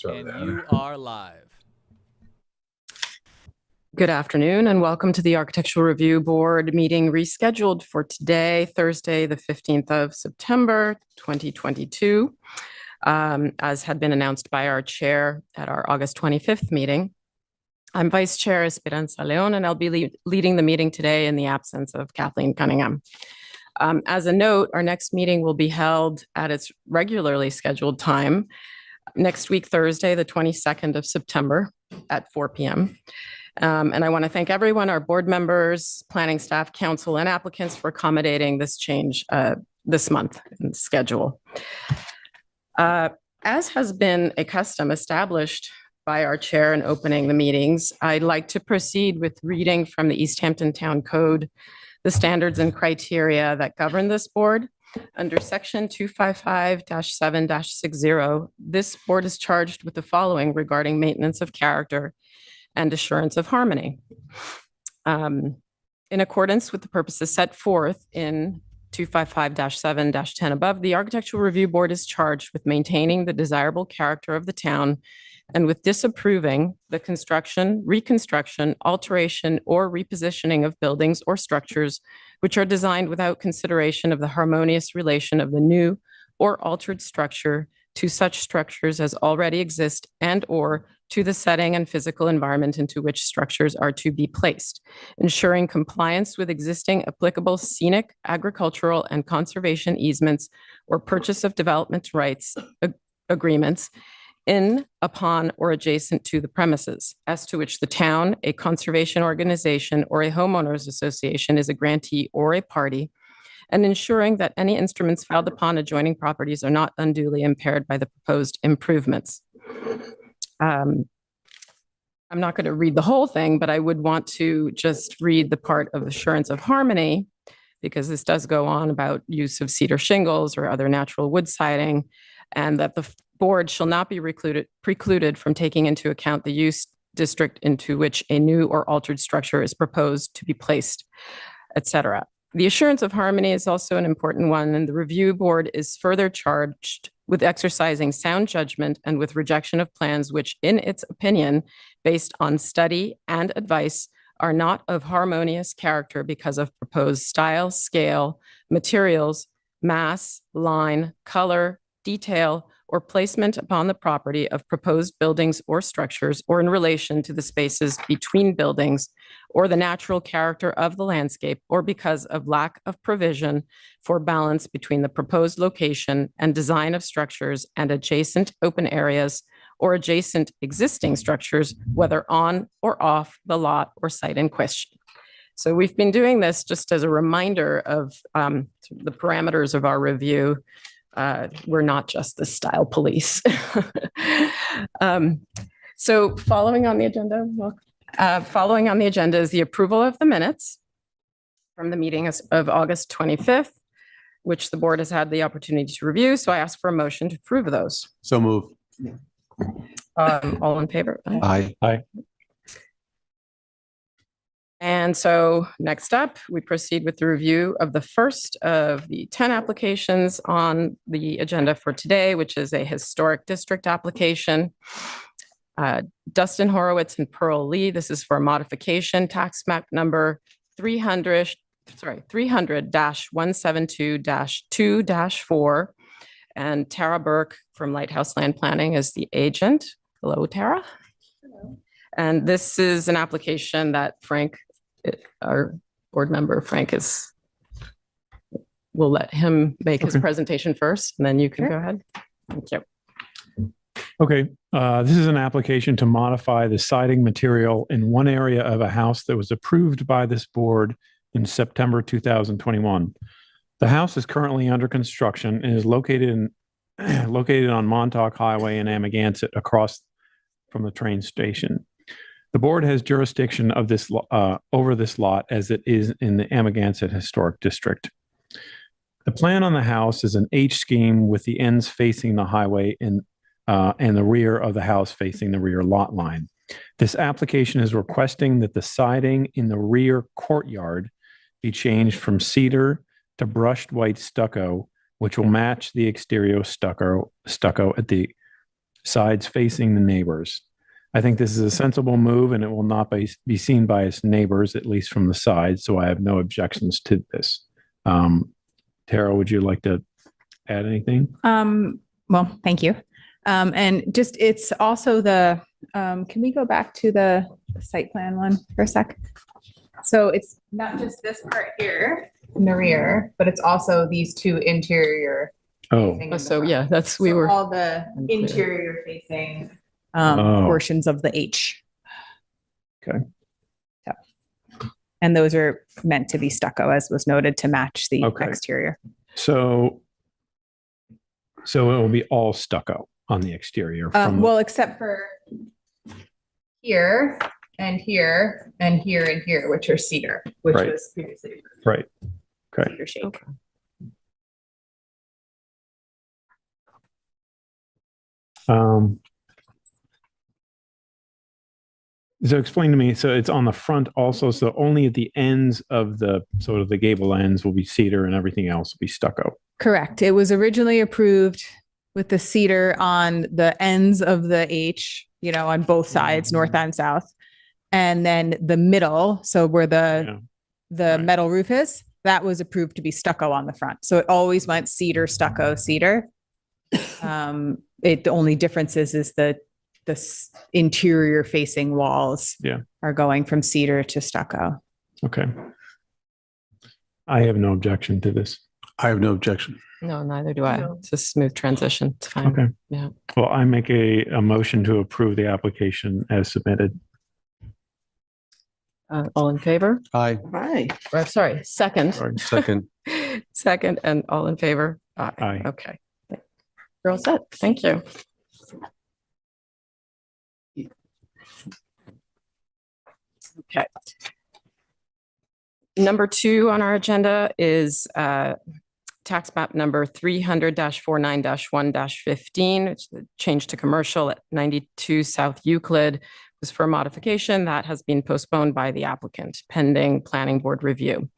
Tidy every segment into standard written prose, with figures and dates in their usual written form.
And you are live. Good afternoon and welcome to the Architectural Review Board meeting rescheduled for today, Thursday, the 15th of September, 2022, as had been announced by our chair at our August 25th meeting. I'm Vice Chair Esperanza Leon, and I'll be leading the meeting today in the absence of Kathleen Cunningham. As a note, our next meeting will be held at its regularly scheduled time next week, Thursday, the 22nd of September at 4 p.m. And I want to thank everyone, our board members, planning staff, council, and applicants for accommodating this change this month in schedule. As has been a custom established by our chair in opening the meetings, I'd like to proceed with reading from the East Hampton Town Code, the standards and criteria that govern this board. Under section 255-7-60, this board is charged with the following regarding maintenance of character and assurance of harmony. In accordance with the purposes set forth in 255-7-10 above, the Architectural Review Board is charged with maintaining the desirable character of the town and with disapproving the construction, reconstruction, alteration, or repositioning of buildings or structures which are designed without consideration of the harmonious relation of the new or altered structure to such structures as already exist and or to the setting and physical environment into which structures are to be placed, ensuring compliance with existing applicable scenic, agricultural, and conservation easements or purchase of development rights agreements in, upon, or adjacent to the premises, as to which the town, a conservation organization, or a homeowners association is a grantee or a party, and ensuring that any instruments filed upon adjoining properties are not unduly impaired by the proposed improvements. I'm not going to read the whole thing, but I would want to just read the part of assurance of harmony, because this does go on about use of cedar shingles or other natural wood siding, and that the board shall not be precluded from taking into account the use district into which a new or altered structure is proposed to be placed, etc. The assurance of harmony is also an important one, and the review board is further charged with exercising sound judgment and with rejection of plans which, in its opinion, based on study and advice, are not of harmonious character because of proposed style, scale, materials, mass, line, color, detail, or placement upon the property of proposed buildings or structures, or in relation to the spaces between buildings, or the natural character of the landscape, or because of lack of provision for balance between the proposed location and design of structures and adjacent open areas or adjacent existing structures, whether on or off the lot or site in question. So we've been doing this just as a reminder of the parameters of our review. We're not just the style police. So following on the agenda, is the approval of the minutes from the meeting of August 25th, which the board has had the opportunity to review. So I ask for a motion to approve those. So move. All in favor? Aye. Aye. And so next up, we proceed with the review of the first of the 10 applications on the agenda for today, which is a historic district application. Dustin Horowitz and Pearl Lee. This is for a modification, tax map number 300-172-2-4. And Tara Burke from Lighthouse Land Planning is the agent. Hello, Tara. Hello. And this is an application that Frank, our board member, Frank, we'll let him make his presentation first, and then you can go ahead. Thank you. Okay, this is an application to modify the siding material in one area of a house that was approved by this board in September 2021. The house is currently under construction and is located on Montauk Highway in Amagansett, across from the train station. The board has jurisdiction of this over this lot, as it is in the Amagansett Historic District. The plan on the house is an H scheme with the ends facing the highway and the rear of the house facing the rear lot line. This application is requesting that the siding in the rear courtyard be changed from cedar to brushed white stucco, which will match the exterior stucco at the sides facing the neighbors. I think this is a sensible move and it will not be seen by its neighbors, at least from the side. So I have no objections to this. Tara, would you like to add anything? Well, thank you. And just, it's also can we go back to the site plan one for a sec? So it's not just this part here in the rear, but it's also these two interior. Oh, facing in the So front. yeah, that's, we So were, all the unclear. interior facing Oh. portions of the H. Okay. So, and those are meant to be stucco, as was noted, to match the Okay. exterior. so it will be all stucco on the exterior. From Well, except for here and here and here and here, which are cedar, which Right. was previously right. Okay. cedar shake. Okay. So explain to me, so it's on the front also, so only at the ends of the sort of the gable ends will be cedar and everything else will be stucco. Correct. It was originally approved with the cedar on the ends of the H, on both sides, north and south. And then the middle, so where Yeah. the Right. metal roof is, that was approved to be stucco on the front. So it always went cedar, stucco, cedar. The only difference is the interior facing walls are going from cedar to stucco. Okay. I have no objection to this. I have no objection. no, neither do I. It's a smooth transition. It's fine. Okay. Yeah. Well, I make a motion to approve the application as submitted. All in favor? Aye. Aye. Sorry, second. Sorry. Second. Second and all in favor? Aye. Okay. You're all set. Thank you. Okay. Number 2 on our agenda is tax map number 300-49-1-15. It's the change to commercial at 92 South Euclid. Was for modification that has been postponed by the applicant pending planning board review.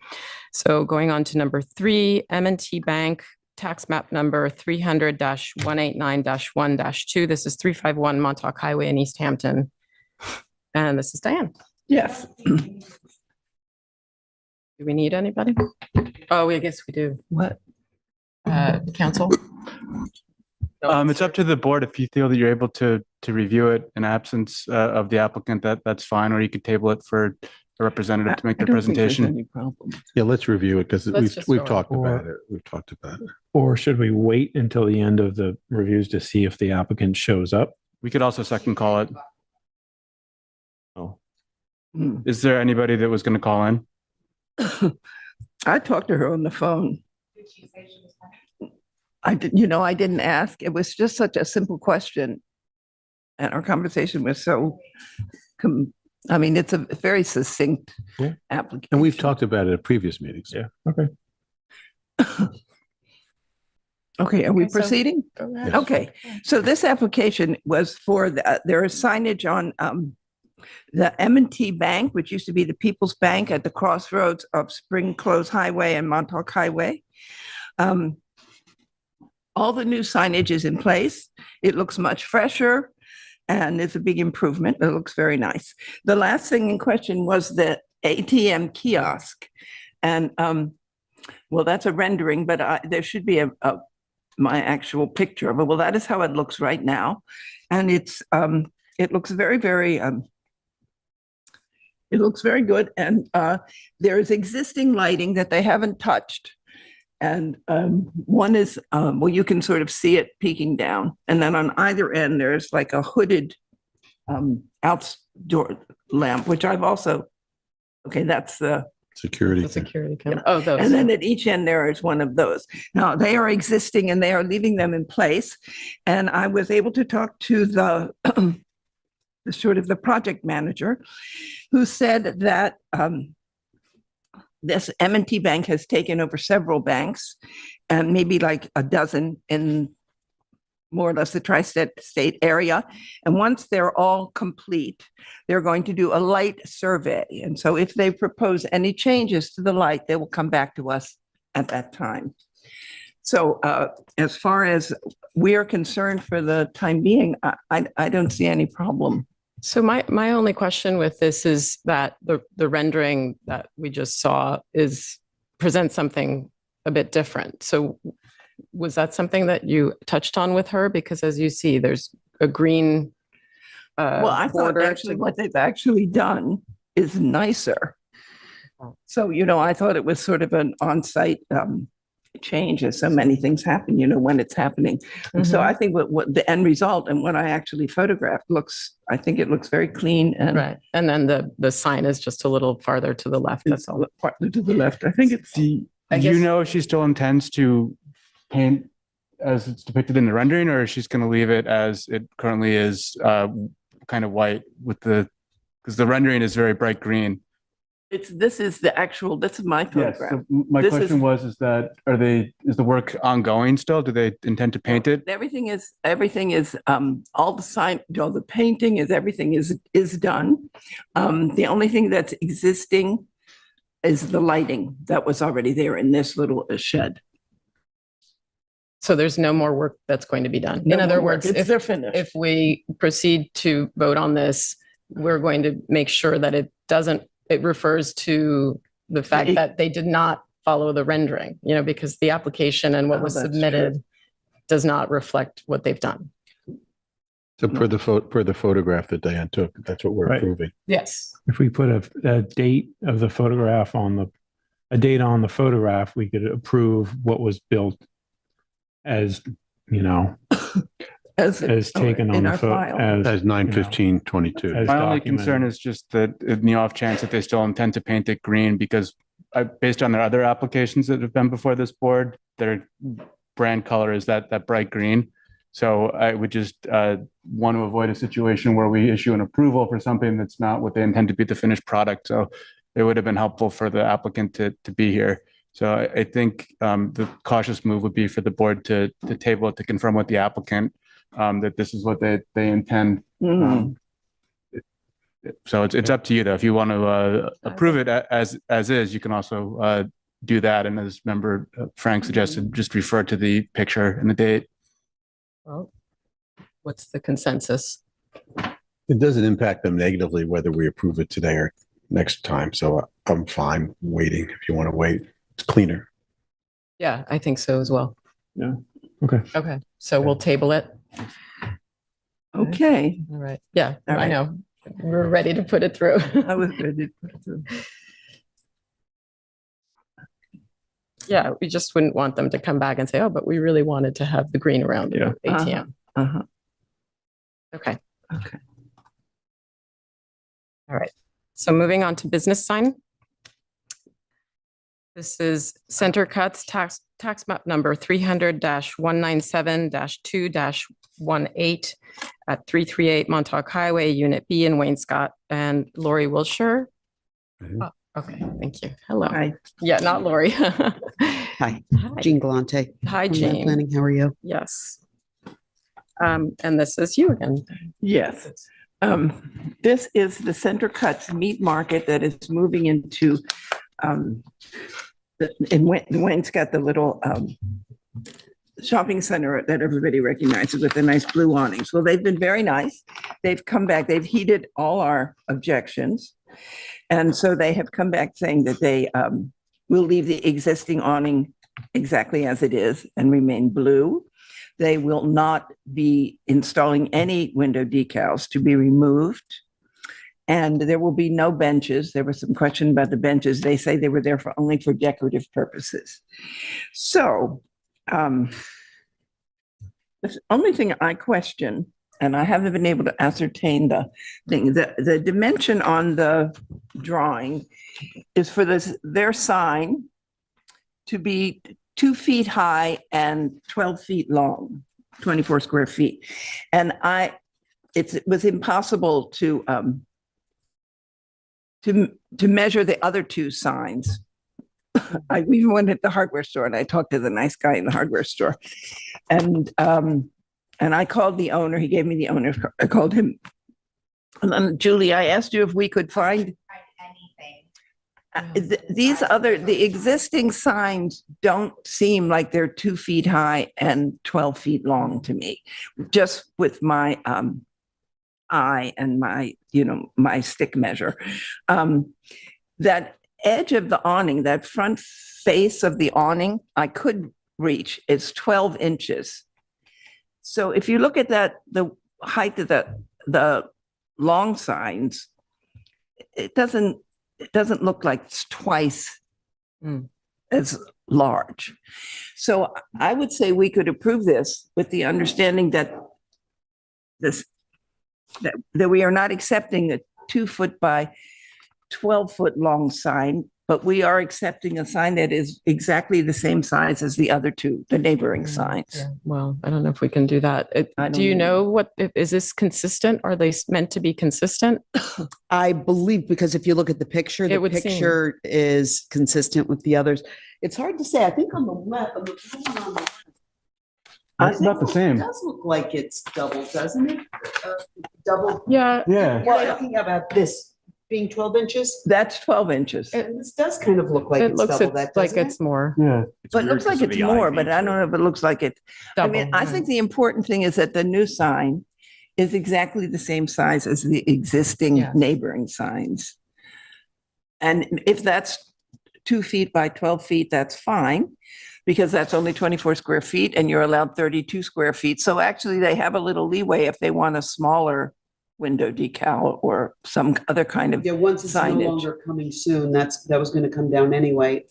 So going on to number 3, M&T Bank, tax map number 300-189-1-2. This is 351 Montauk Highway in East Hampton. And this is Diane. Yes. Do we need anybody? Oh, I guess we do. What? Council? It's up to the board. If you feel that you're able to review it in absence of the applicant, that's fine, or you could table it for a representative to make the presentation. Yeah, let's review it because Let's just we've go talked on. about it. We've talked about it. Or should we wait until the end of the reviews to see if the applicant shows up? We could also second call it. Oh, Is there anybody that was going to call in? I talked to her on the phone. I didn't ask. It was just such a simple question. And our conversation was so, it's a very succinct Yeah. application. And we've talked about it at previous meetings. yeah. Okay. Okay, are we Okay, so- proceeding? Okay, so this application was for, there is signage on the M&T Bank, which used to be the People's Bank at the crossroads of Spring Close Highway and Montauk Highway. All the new signage is in place. It looks much fresher and it's a big improvement. It looks very nice. The last thing in question was the ATM kiosk. And well, that's a rendering, but there should be my actual picture of it. Well, that is how it looks right now. And it looks very, very, it looks very good. And there is existing lighting that they haven't touched. And one is, well, you can sort of see it peeking down. And then on either end, there's like a hooded outdoor lamp, which I've also, okay, that's the, Security. The thing. security camera. Oh, those. and then at each end there is one of those. Now, they are existing and they are leaving them in place. And I was able to talk to the sort of the project manager who said that this M&T Bank has taken over several banks and maybe like a dozen in more or less the tri-state area. And once they're all complete, they're going to do a light survey. And so if they propose any changes to the light, they will come back to us at that time. So as far as we are concerned for the time being, I don't see any problem. So my only question with this is that the rendering that we just saw presents something a bit different. So was that something that you touched on with her? Because as you see, there's a green Well, I thought border actually to- what they've actually done is nicer. So, I thought it was sort of an on-site change, as so many things happen, when it's happening. And so Mhm. I think what the end result and what I actually photographed I think it looks very clean and Right. And then the sign is just a little farther to the left. That's all. partly to the left. I think it's Do you I guess- know if she still intends to paint as it's depicted in the rendering, or she's going to leave it as it currently is, kind of white because the rendering is very bright green. this is my Yes. photograph. So my This is- question is the work ongoing still? Do they intend to paint it? Everything is, all the sign, the painting everything is done. The only thing that's existing is the lighting that was already there in this little shed. So there's no more work that's going to be done. No In other more work. words, They're finished. if we proceed to vote on this, we're going to make sure that it refers to the fact It- that they did not follow the rendering, because the application and what Oh, was that's submitted does not reflect what they've done. So per the photograph that Diane took, that's what we're Right. approving. Yes. If we put a date of the photograph a date on the photograph, we could approve what was built as, As as taken on in the our photo. file. That's 9/15/22. As My only documented. concern is just that in the off chance that they still intend to paint it green, because based on their other applications that have been before this board, their brand color is that bright green. So I would just want to avoid a situation where we issue an approval for something that's not what they intend to be the finished product. So it would have been helpful for the applicant to be here. So I think the cautious move would be for the board to table it to confirm with the applicant that this is what they intend. Mhm. So it's up to you though. If you want to approve it as is, you can also do that. And as member Frank suggested, just refer to the picture and the date. Well, what's the consensus? It doesn't impact them negatively whether we approve it today or next time. So I'm fine waiting if you want to wait. It's cleaner. Yeah, I think so as well. Yeah. Okay. Okay. So we'll table it. Okay. All right. Yeah, All I right. know. We're ready to put it through. I was ready to put it through. Yeah, we just wouldn't want them to come back and say, oh, but we really wanted to have the green around the ATM. Uh-huh. Okay. Okay. All right. So moving on to business sign. This is Center Cuts tax map number 300-197-2-18 at 338 Montauk Highway, Unit B in Wayne-Scott, and Lori Wilshire. Mhm. Oh, okay, thank you. Hello. Hi. Yeah, not Lori. Hi, Hi. Jean Galante. Hi, from Land Jean. Planning, how are you? Yes. And this is you again. Yes. This is the Center Cuts Meat Market that is moving into, Wayne's got the little shopping center that everybody recognizes with the nice blue awnings. Well, they've been very nice. They've come back, they've heeded all our objections. And so they have come back saying that they will leave the existing awning exactly as it is and remain blue. They will not be installing any window decals to be removed. And there will be no benches. There was some question about the benches. They say they were there only for decorative purposes. So the only thing I question, and I haven't been able to ascertain the thing, the dimension on the drawing is for their sign to be 2 feet high and 12 feet long, 24 square feet. And it was impossible to measure the other two signs. I even went at the hardware store and I talked to the nice guy in the hardware store. And I called the owner, he gave me the owner, I called him. And then Julie, I asked you if we could find the existing signs don't seem like they're 2 feet high and 12 feet long to me, just with my eye and my, my stick measure. That edge of the awning, that front face of the awning, I could reach is 12 inches. So if you look at that, the height of the long signs, it doesn't look like it's twice as large. So I would say we could approve this with the understanding that that we are not accepting a 2 foot by 12 foot long sign, but we are accepting a sign that is exactly the same size as the other two, the neighboring signs. Yeah, well, I don't know if we can do that. Do you know is this consistent? Are they meant to be consistent? I believe, because if you look at the picture, the It would seem. picture is consistent with the others. It's hard to say. I think on the left, on the one on the left, It's not the It same. does look like it's double, doesn't it? Double. Yeah, Yeah. Well, talking about this being 12 inches, That's 12 inches. and this does kind of look like it it's looks double that, like doesn't it's more Yeah. But it looks like it's more, but I don't know if it looks like it. I mean, double. I think the important thing is that the new sign is exactly the same size as the existing Yes. neighboring signs. And if that's 2 feet by 12 feet, that's fine, because that's only 24 square feet and you're allowed 32 square feet. So actually they have a little leeway if they want a smaller window decal or some other kind of, Yeah, once it's no signage. longer coming soon, that was going to come down anyway.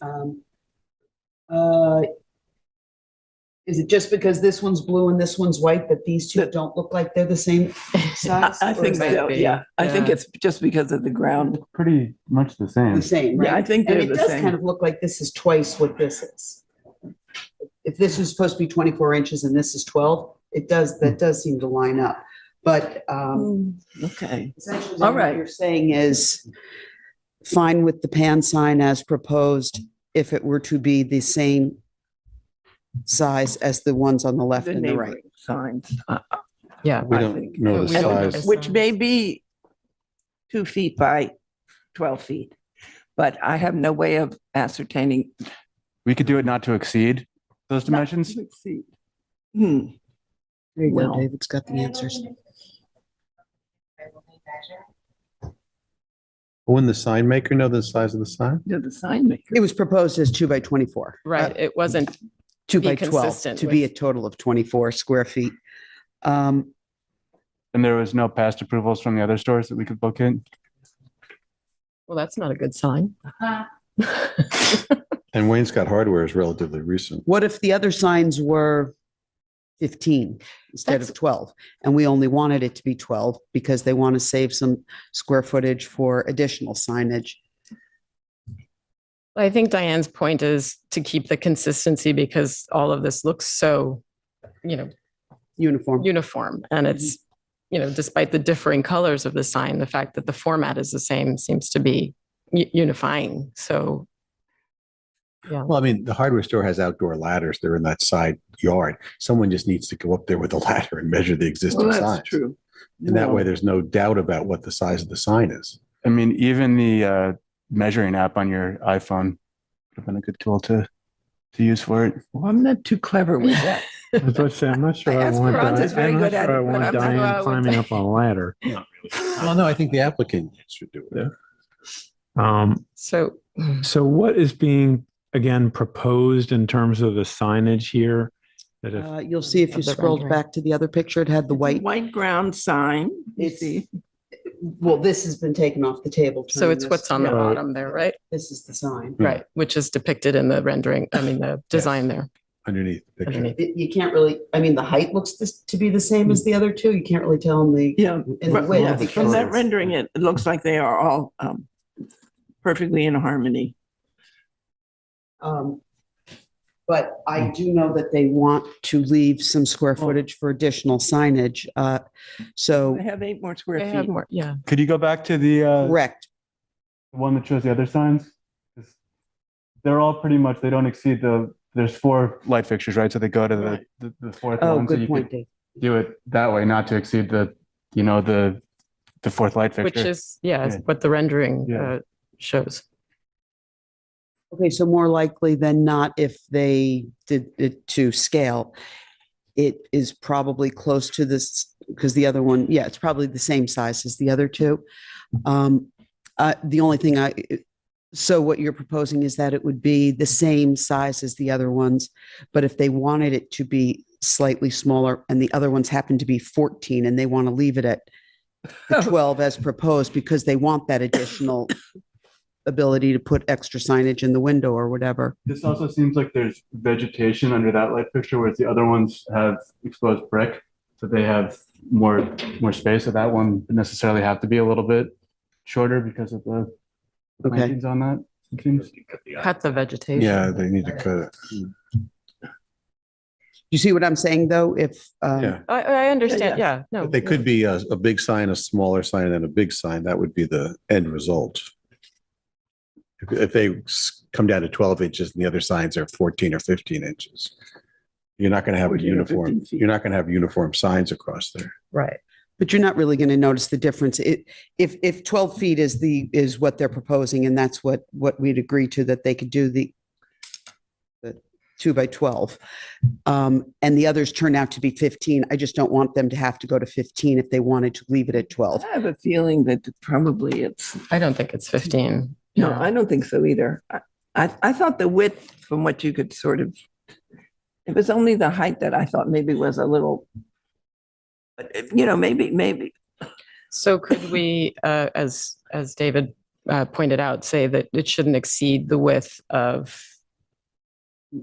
Is it just because this one's blue and this one's white that these two don't look like they're the same size? I Or think is that so, yeah. I think Yeah. it's just because of the ground. Pretty much the same. the same, right? Yeah, I think And they're it the does same. kind of look like this is twice what this is. If this was supposed to be 24 inches and this is 12, that does seem to line up. But Okay. essentially All what right. you're saying is fine with the pan sign as proposed if it were to be the same size as the ones on the left The and the right. neighboring signs. Yeah. We I don't think- know the We don't know. size. Which may be 2 feet by 12 feet, but I have no way of ascertaining. We could do it not to exceed those dimensions. Let's see. Hmm. There you Well- go, David's got the answers. Wouldn't the sign maker know the size of the sign? You're the sign maker. It was proposed as 2 by 24. Right. It wasn't 2 be by 12, consistent to be a with- total of 24 square feet. And there was no past approvals from the other stores that we could book in. Well, that's not a good sign. And Wayne Scott Hardware is relatively recent. What if the other signs were 15 instead That's- of 12? And we only wanted it to be 12 because they want to save some square footage for additional signage. I think Diane's point is to keep the consistency because all of this looks so, Uniform. uniform. And it's, despite the differing colors of the sign, the fact that the format is the same seems to be unifying. So, Well, I mean, the hardware store has outdoor ladders. They're in that side yard. Someone just needs to go up there with a ladder and measure the existing Well, signs. that's true. And that way there's no doubt about what the size of the sign is. I mean, even the measuring app on your iPhone would have been a good tool to use for it. Well, I'm not too clever with that. I was about to say, I'm not sure I want Esperanza's very I'm not good at sure I it, but want I'm not sure I Diane would- climbing up on a ladder. Well, no, I think the applicant should do it. so So what is being, again, proposed in terms of the signage here? That if, You'll see if you Of the scrolled rendering. back to the other picture, it had the white. White ground sign. You It's- see, Well, this has been taken off the table. so turning it's this- what's on the Right. bottom there, right? This is the sign. Yeah. Right. Which is depicted in the rendering, the design there. Underneath the picture. Underneath. You can't really, the height looks to be the same as the other two. You can't really tell in the. yeah, In the from width, yeah, because from that it's- rendering, it looks like they are all perfectly in harmony. But I do know that they want to leave some square footage for additional signage. So They have 8 more square They have feet. more, yeah. Could you go back to the correct. one that shows the other signs? 'Cause they're all pretty much, they don't exceed there's 4 light fixtures, right? So they go to the fourth Oh, one. So good you point, could Dave. do it that way, not to exceed the fourth light fixture. Which is, yeah, is Yeah. what the rendering Yeah. shows. Okay, so more likely than not, if they did it to scale, it is probably close to this, because the other one, yeah, it's probably the same size as the other two. The only thing so what you're proposing is that it would be the same size as the other ones, but if they wanted it to be slightly smaller and the other ones happen to be 14 and they want to leave it at the 12 as proposed because they want that additional ability to put extra signage in the window or whatever. This also seems like there's vegetation under that light fixture, whereas the other ones have exposed brick, so they have more space. So that one would necessarily have to be a little bit shorter because of the Okay. plantings on that. It seems. Cut the vegetation. Yeah, they need to cut it. You see what I'm saying, though? If, Yeah. I understand. Yeah. Yeah, no. But they could be a big sign, a smaller sign, and a big sign. That would be the end result. If they come down to 12 inches and the other signs are 14 or 15 inches, you're not going to have a 14 or 15 uniform, feet. you're not going to have uniform signs across there. right. But you're not really going to notice the difference. If 12 feet is what they're proposing, and that's what we'd agree to, that they could do the 2 by 12, and the others turn out to be 15, I just don't want them to have to go to 15 if they wanted to leave it at 12. I have a feeling that probably it's, I don't think it's 15. no, I don't think so either. I thought the width, from what you could sort of, it was only the height that I thought maybe was a little, but maybe. So could we, as David pointed out, say that it shouldn't exceed the width of,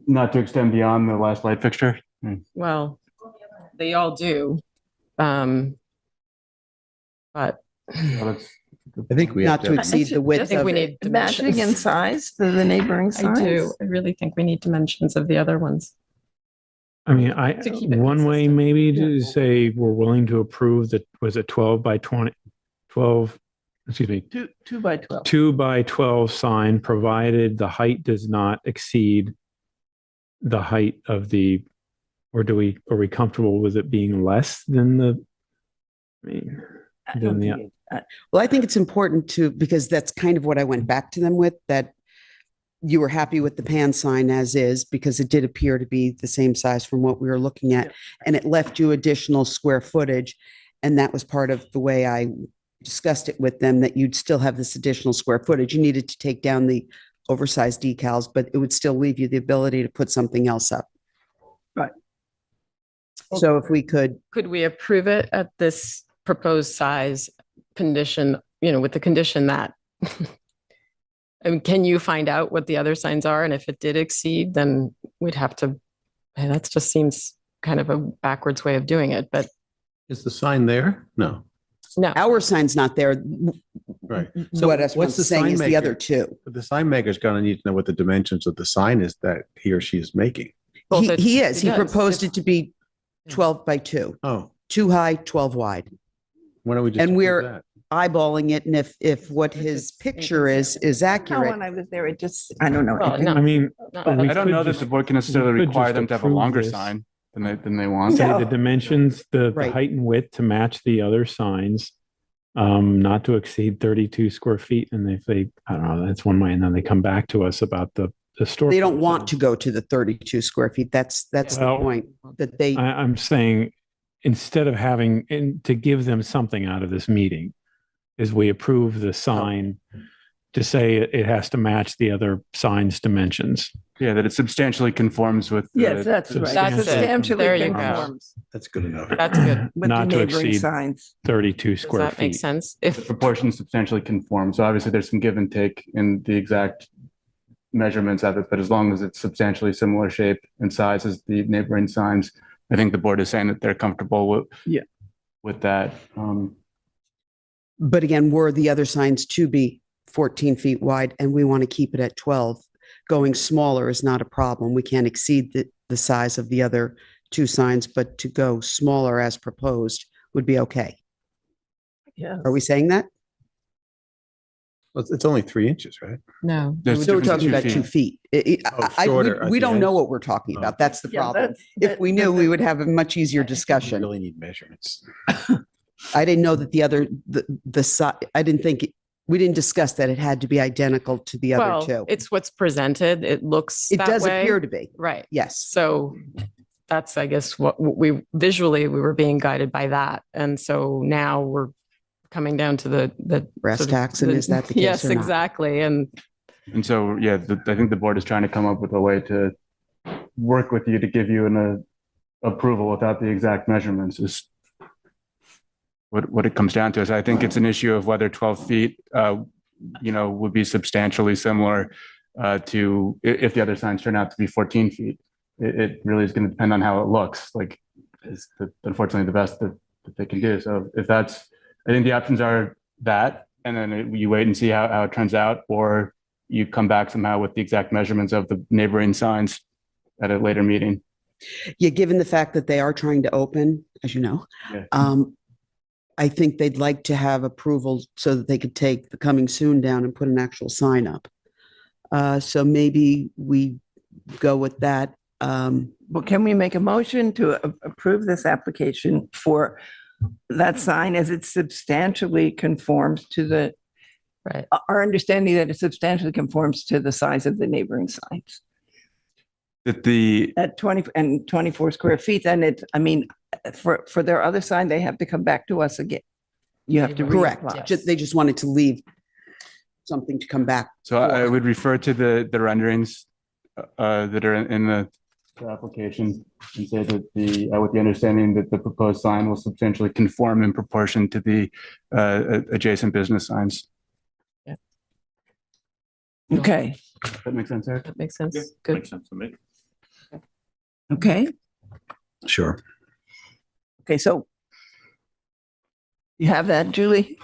Not to extend beyond the last light fixture. well, they all do. But Well, that's- I think we have Not to to, exceed the width I think of we it. need Matching in dimensions. size to the neighboring I signs. do. I really think we need dimensions of the other ones. I mean, To keep it one way consistent. maybe to say we're willing to approve that, was it 12 by 20, 12, excuse me, 2 by 12. 2 by 12 sign, provided the height does not exceed the height of the, or are we comfortable with it being less than the, I mean, I don't then the, think it- Well, I think it's important to, because that's kind of what I went back to them with, that you were happy with the pan sign as is, because it did appear to be the same size from what we were looking at, and it left you additional square footage. And that was part of the way I discussed it with them, that you'd still have this additional square footage. You needed to take down the oversized decals, but it would still leave you the ability to put something else up. Right. So if we could, Could we approve it at this proposed size condition, with the condition that, I mean, can you find out what the other signs are? And if it did exceed, then we'd have to, and that just seems kind of a backwards way of doing it, but is the sign there? No. no. our sign's not there. Right. So what I what's was the saying sign is the maker? other two. But the sign maker's going to need to know what the dimensions of the sign is that he or she is making. Well, He that's- is. He does. proposed It's- it to be 12 by 2, Oh, 2 high, 12 wide. why don't we just? And approve we're- that? Eyeballing it, and if what his picture is Now, accurate, when I was there, it just, I don't know. Well, it- no. I mean, No, we I don't could know that just- the board can necessarily we could require just them to have a approve longer this. sign than they want. say No. the dimensions, the Right. height and width to match the other signs, not to exceed 32 square feet. And if they, I don't know, that's one way. And then they come back to us about the store. they don't want to go to the 32 square feet. That's the Well, point, that they, I'm saying, instead of having, and to give them something out of this meeting, is we approve the sign to say it has to match the other sign's dimensions. Yeah, that it substantially conforms with. Yes, that's right. That's it. Substantially There you go. conforms That's good enough. That's good. with the Not to neighboring exceed signs. 32 Does square that make feet. sense? The If, proportions substantially conform. So obviously there's some give and take in the exact measurements of it, but as long as it's substantially similar shape and size as the neighboring signs, I think the board is saying that they're comfortable with. Yeah. With that. but again, were the other signs to be 14 feet wide, and we want to keep it at 12, going smaller is not a problem. We can't exceed the size of the other two signs, but to go smaller as proposed would be okay. Yeah. Are we saying that? Well, it's only 3 inches, right? no. There's So we're difference talking in about 2 feet. shorter at We the don't end. know what we're talking about. That's the Yeah, problem. that- If we knew, we would have a much easier You discussion. really need measurements. I didn't know that the other, the side, I didn't think We didn't discuss that it had to be identical to the other Well, two. it's what's presented. It looks It that does way. appear to be. Right. Yes. So that's, I guess, what we visually, we were being guided by that. And so now we're coming down to the Brass sort of tacks, and is that the case Yes, or not? exactly. And And so, yeah, I think the board is trying to come up with a way to work with you to give you an approval without the exact measurements is what it comes down to. Is I think it's an issue of whether 12 feet, would be substantially similar to if the other signs turn out to be 14 feet. It really is going to depend on how it looks. Like, it's unfortunately the best that they can do. So if that's, I think the options are that, and then you wait and see how it turns out, or you come back somehow with the exact measurements of the neighboring signs at a later meeting. Yeah, given the fact that they are trying to open, as you know, Yeah. I think they'd like to have approval so that they could take the coming soon down and put an actual sign up. So maybe we go with that. Well, can we make a motion to approve this application for that sign as it substantially conforms to the, right. our understanding that it substantially conforms to the size of the neighboring signs That the at 20 and 24 square feet? And for their other sign, they have to come back to us again. You have to Correct. reapply. They just wanted to leave something to come back. So I would refer to the renderings that are in the application and say that with the understanding that the proposed sign will substantially conform in proportion to the adjacent business signs. Okay, That makes sense, Eric? That makes sense. Good. Makes sense to me. okay, Sure. okay, so you have that, Julie?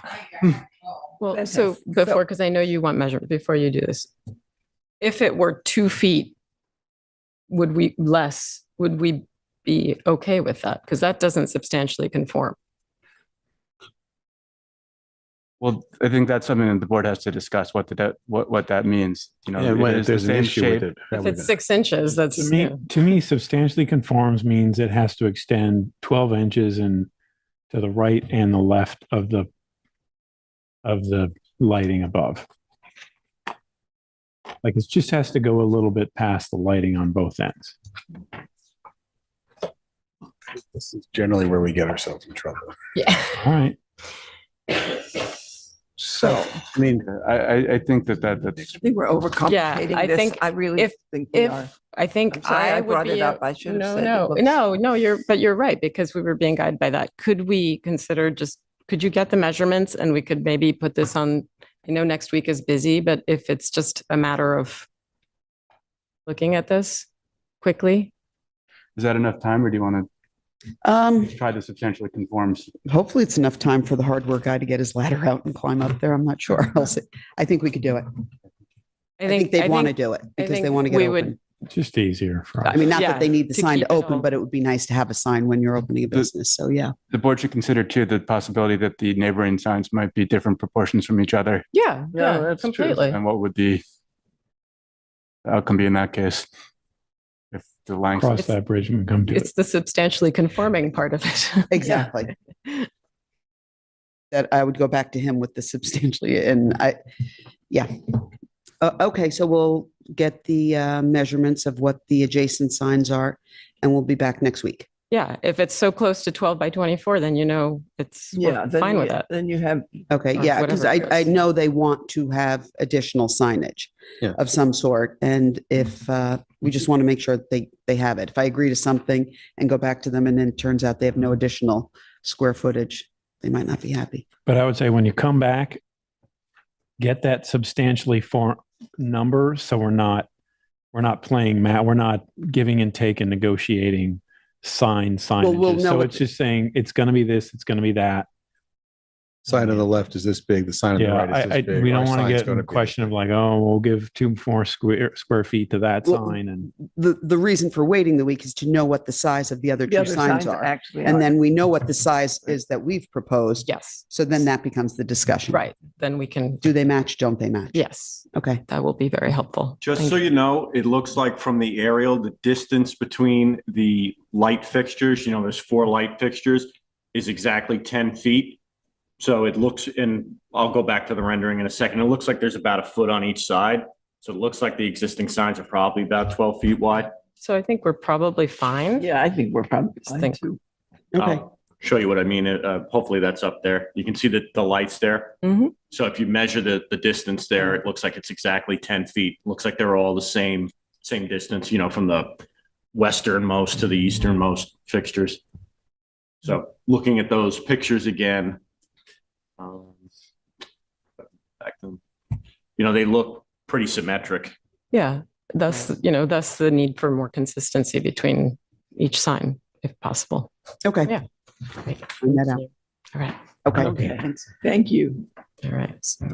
Well, so Fantastic. before, because I know you want measurement before you do this. If it were 2 feet, would we be okay with that? Because that doesn't substantially conform. Well, I think that's something that the board has to discuss what that means. Yeah, when it if is there's the an same issue shape. with it. If it's 6 inches, that's, To me, substantially conforms means it has to extend 12 inches and to the right and the left of the lighting above. Like, it just has to go a little bit past the lighting on both ends. This is generally where we get ourselves in trouble. yeah. All right. So, I mean, I think that's I think we're overcomplicating I this. think I really if- think we are. If I think I'm sorry I would brought be it up. I should have no, said it no, looks- no, you're right, because we were being guided by that. Could we consider could you get the measurements and we could maybe put this on, I know next week is busy, but if it's just a matter of looking at this quickly, Is that enough time, or do you want Um, to try to substantially conforms? hopefully it's enough time for the hardware guy to get his ladder out and climb up there. I'm not sure. I'll see. I think we could do it. I think they want to do it because they think want to get we open. would- Just easier for I us. mean, not Yeah, that they need the to sign keep to it open, all- but it would be nice to have a sign when you're opening a business. So yeah. The board should consider too the possibility that the neighboring signs might be different proportions from each other, yeah, Yeah, yeah, that's true. completely. and what would the outcome be in that case? If the length. Cross that bridge and come to it. It's the substantially conforming part of it. Exactly. That I would go back to him with the substantially yeah. Okay, so we'll get the measurements of what the adjacent signs are and we'll be back next week. Yeah, if it's so close to 12 by 24, then Yeah, we're then fine with yeah, that. then you have, Okay, Or yeah, because whatever it I is. know they want to have additional signage Yeah. of some sort. And if we just want to make sure that they have it. If I agree to something and go back to them and then it turns out they have no additional square footage, they might not be happy. But I would say when you come back, get that substantially number. So we're not playing we're not giving and taking, negotiating we'll signages. know So what it's just saying it's going to be this, it's going to be that. sign on the left is this big, the sign on the Yeah, right is this big. we our don't want to sign's get in gonna the be- question of like, oh, we'll give 2 more square feet to that Well, sign. And The reason for waiting the week is to know what the size of the other the two other signs signs are. actually And are. then we know what the size is that we've proposed. Yes, So then that becomes the discussion. right. Then we can, Do they match? Don't they match? yes, Okay. that will be very helpful. Just Thank so you know, it looks like from the aerial, the distance between the light fixtures, there's 4 light fixtures, is exactly 10 feet. So it looks, and I'll go back to the rendering in a second. It looks like there's about a foot on each side. So it looks like the existing signs are probably about 12 feet wide. So I think we're probably fine. Yeah, I think we're probably Just fine think- too. Okay, I'll show you what I mean. Hopefully that's up there. You can see the lights there. Mhm. So if you measure the distance there, it looks like it's exactly 10 feet. Looks like they're all the same distance, from the westernmost to the easternmost fixtures. So looking at those pictures again, back to them, they look pretty symmetric. Yeah, thus the need for more consistency between each sign, if possible. okay. Yeah. Find that out. All right, Okay. Okay. Thanks. Thank you. all right. So.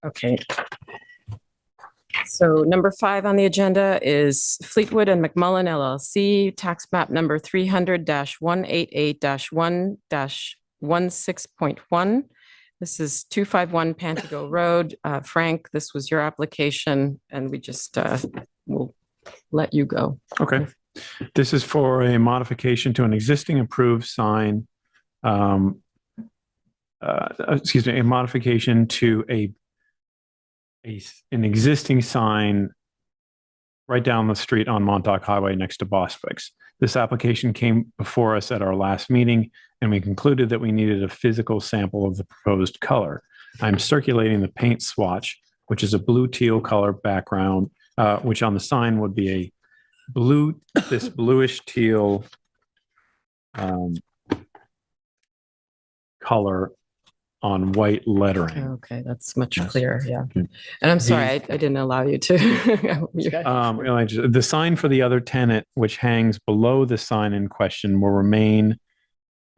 Okay. So number 5 on the agenda is Fleetwood and McMullen LLC, tax map number 300-188-1-16.1. This is 251 Pantago Road. Frank, this was your application, and we just will let you go. Okay. This is for a modification to an existing approved sign. A modification to an existing sign right down the street on Montauk Highway next to Bosfix. This application came before us at our last meeting, and we concluded that we needed a physical sample of the proposed color. I'm circulating the paint swatch, which is a blue teal color background, which on the sign would be a this bluish teal color on white lettering. Okay, that's much Yes. clearer. Yeah. Okay. And I'm sorry, I didn't allow you to. The sign for the other tenant, which hangs below the sign in question, will remain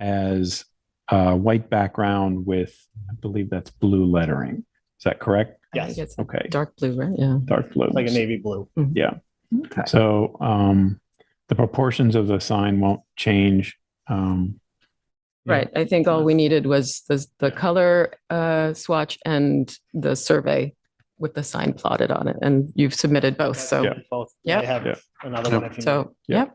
as white background with, I believe that's blue lettering. Is that correct? I think it's Okay, dark blue, right? Yeah. dark blue. Like a navy blue. Yeah. Okay. So the proportions of the sign won't change. Right. I think all we needed was the color swatch and the survey with the sign plotted on it. And you've submitted both. So, Yeah. Both. Yep. I have Yep. another one if you need. so, Yeah. yep.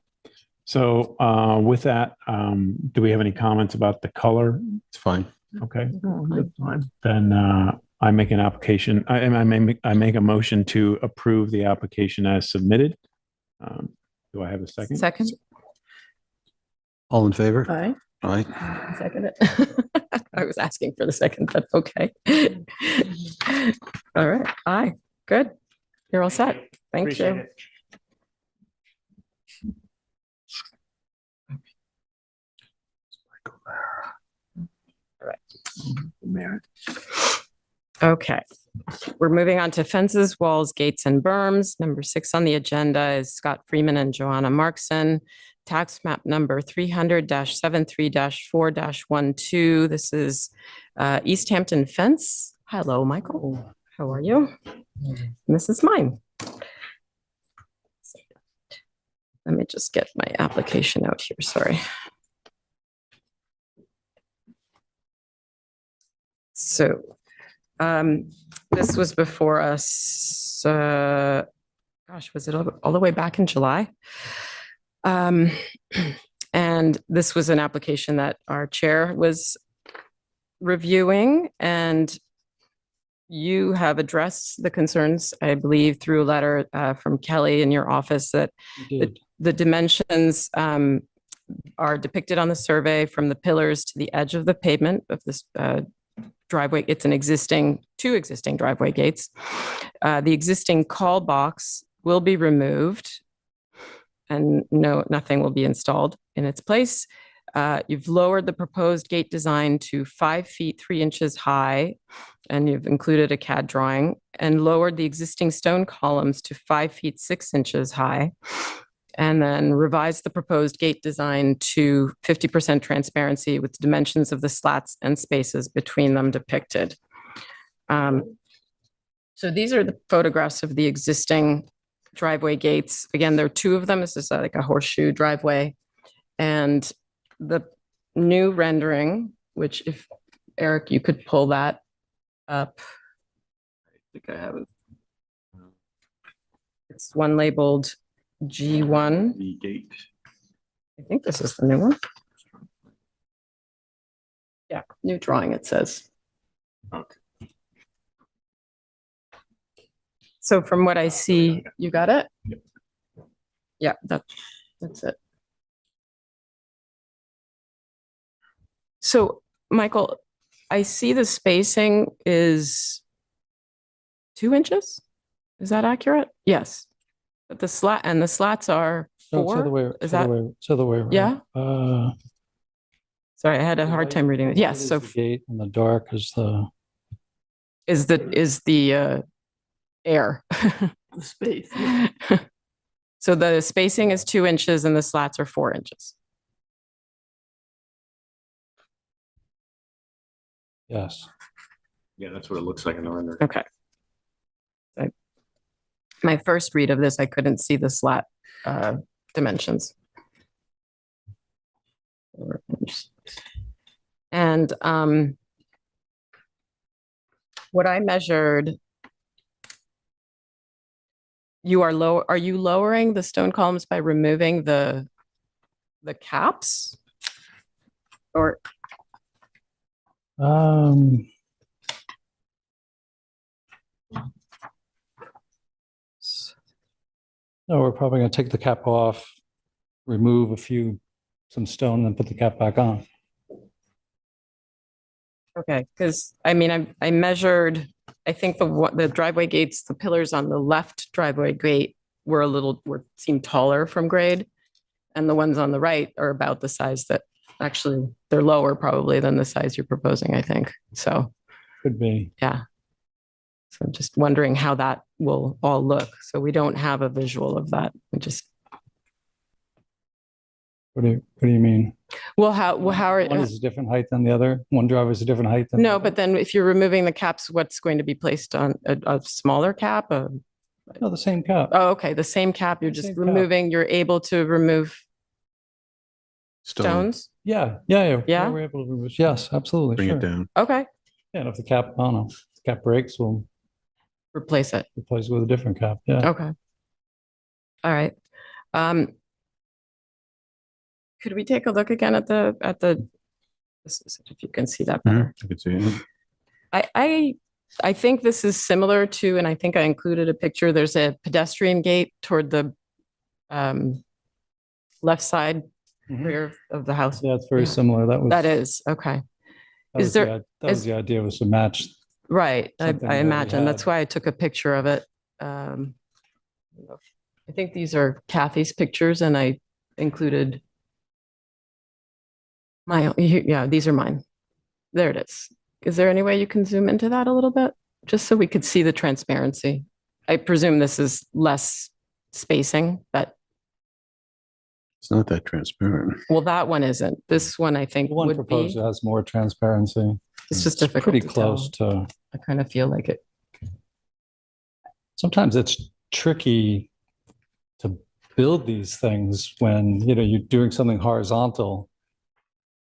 So with that, do we have any comments about the color? It's fine. Okay. Oh, that's fine. Then I make an application. I make a motion to approve the application as submitted. Do I have a second? Second. All in favor? Aye. Aye. Second it. I was asking for the second, but okay. All right. Aye. Good. You're all set. Thank Appreciate you. it. Okay. We're moving on to fences, walls, gates, and berms. Number 6 on the agenda is Scott Freeman and Joanna Markson. Tax map number 300-73-4-12. This is East Hampton fence. Hello, Michael. How are you? And this is mine. Let me just get my application out here. Sorry. So this was before us, gosh, was it all the way back in July? And this was an application that our chair was reviewing, and you have addressed the concerns, I believe, through a letter from Kelly in your office that the dimensions are depicted on the survey from the pillars to the edge of the pavement of this driveway. It's two existing driveway gates. The existing call box will be removed, and nothing will be installed in its place. You've lowered the proposed gate design to 5 feet 3 inches high, and you've included a CAD drawing, and lowered the existing stone columns to 5 feet 6 inches high, and then revised the proposed gate design to 50% transparency with dimensions of the slats and spaces between them depicted. So these are the photographs of the existing driveway gates. Again, there are 2 of them. This is like a horseshoe driveway. And the new rendering, which if Eric, you could pull that up. I think I have it. It's one labeled G1. The gate. I think this is the new one. Yeah, new drawing, it says. Okay. So from what I see, you got it? Yep. Yeah, that's it. So, Michael, I see the spacing is 2 inches. Is that accurate? Yes. But the slats are No, it's the other 4? way, Is it's the other that, way, it's the other way around. yeah? Sorry, I had a The hard white- time reading it. the Yes, white is so the gate and the dark is the, is the air. The space. So the spacing is 2 inches and the slats are 4 inches. yes. Yeah, that's what it looks like in the render. Okay. My first read of this, I couldn't see the slat dimensions. And what I measured, are you lowering the stone columns by removing the caps? Or, Um, no, we're probably gonna take the cap off, remove some stone and put the cap back on. okay, because I mean, I measured, I think the driveway gates, the pillars on the left driveway gate seemed taller from grade. And the ones on the right are about the size that, actually, they're lower probably than the size you're proposing, I think. So, Could be. yeah. So I'm just wondering how that will all look. So we don't have a visual of that. We just, What do you mean? well, how are, One is a different height than the other. One driver is a different height than. the no, other? but then if you're removing the caps, what's going to be placed on a smaller cap? No, the same cap. Oh, okay, the same cap, you're just Same cap. removing, you're able to remove stones? Yeah. Yeah? We're able to remove, yes, absolutely, Bring sure. it down. Okay, Yeah, and if the cap, I don't know, if the cap breaks, we'll replace it. replace it with a different cap, yeah. Okay. All right. Could we take a look again at this is, if you can see that better. You can see it. I think this is similar to, and I think I included a picture, there's a pedestrian gate toward the left side Mhm. rear of the house. Yeah, it's very similar. That is, okay. that is was the there- i- That was is- the idea, was to match. Right, Something I that we imagine. That's had. why I took a picture of it. I think these are Kathy's pictures and I included yeah, these are mine. There it is. Is there any way you can zoom into that a little bit? Just so we could see the transparency. I presume this is less spacing, but, It's not that transparent. well, that one isn't. This one I think The one would proposed be. has more transparency. It's just It's difficult pretty to tell. close to, I kind of feel like it. sometimes it's tricky to build these things when, you're doing something horizontal.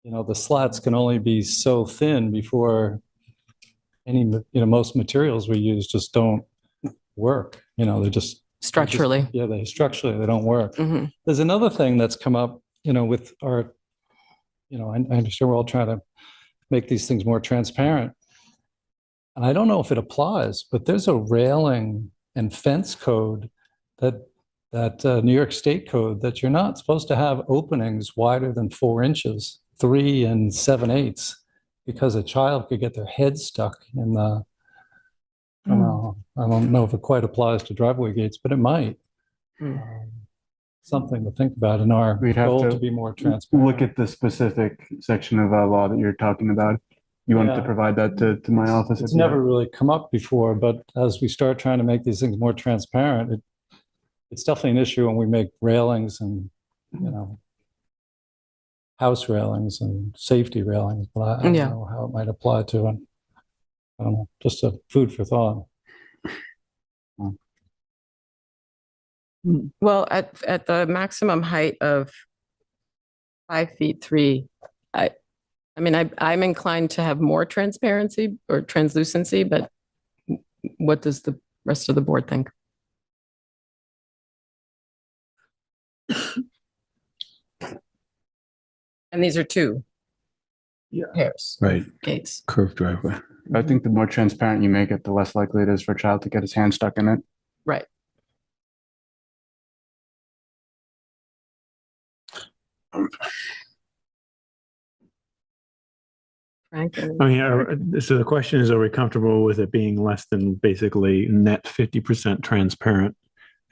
The slats can only be so thin before most materials we use just don't work. They just. Structurally. Yeah, structurally, they don't work. Mhm. There's another thing that's come up, with our, I understand we're all trying to make these things more transparent. And I don't know if it applies, but there's a railing and fence code that New York State code that you're not supposed to have openings wider than 4 inches, 3 7/8, because a child could get their head stuck in the. I don't know if it quite applies to driveway gates, but it might. Mm. Something to think about in our We'd have goal to to be more transparent. Look at the specific section of law that you're talking about. You want to Yeah. provide that to my office? It's never really come up before, but as we start trying to make these things more transparent, it's definitely an issue when we make railings and, house railings and safety railings, but I don't Yeah. know how it might apply to it. I don't know, just a food for thought. Well, at the maximum height of 5'3", I mean, I'm inclined to have more transparency or translucency, but what does the rest of the board think? And these are two Yeah. pairs, Right, gates. curved driveway. I think the more transparent you make it, the less likely it is for a child to get his hand stuck in it. Right. Frank, I mean, so the question is, are we comfortable with it being less than basically net 50% transparent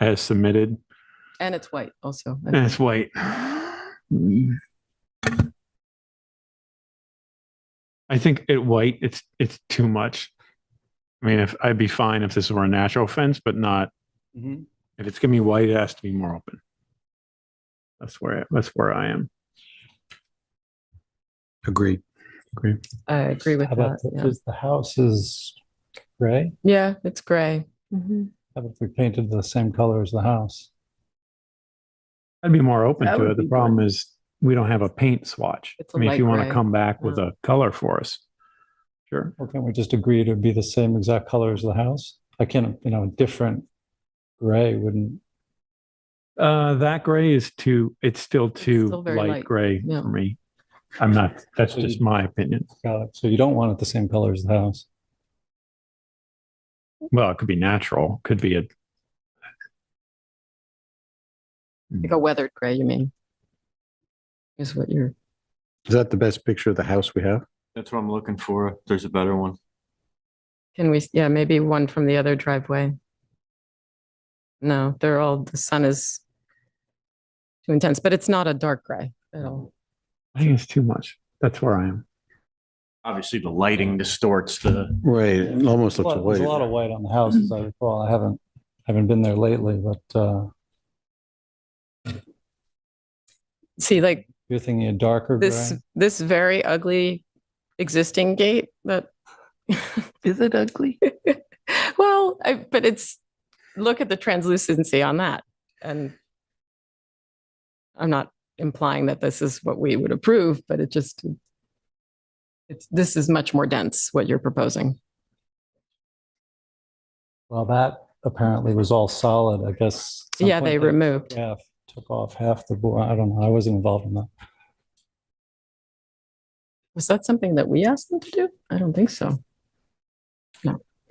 as submitted? and it's white also. And it's white. I think white, it's too much. I mean, if I'd be fine if this were a natural fence, but not, if it's gonna be white, it has to be more open. That's where I am. Agreed. I agree with How about, that. Yeah. the house is gray? Yeah, it's gray. Mhm. How about if we painted the same color as the house? I'd be more open That to would it. The be problem good. is we don't have a paint swatch. It's a I mean, if light you want to gray. come back with Yeah. a color for us, sure. Or can't we just agree to be the same exact color as the house? I can't, different gray wouldn't, That gray is it's still too still very light light. gray Yeah. for me. That's So just you- my opinion. so you don't want it the same color as the house. Well, it could be natural, could be Like a weathered gray, you mean? Is what you're, Is that the best picture of the house we have? That's what I'm looking for. If there's a better one. can we, yeah, maybe one from the other driveway. No, the sun is too intense, but it's not a dark gray at all. I think it's too much. That's where I am. Obviously, the lighting distorts the, Right, it almost looks There's a lot white. of white on the house, as I recall. I haven't been there lately, but See, like you're thinking a darker gray? this very ugly existing gate that, Is it ugly? well, but look at the translucency on that. And I'm not implying that this is what we would approve, but this is much more dense, what you're proposing. Well, that apparently was all solid, I guess. at some Yeah, point they removed. took off half the board. I don't know. I wasn't involved in that. Was that something that we asked them to do? I don't think so.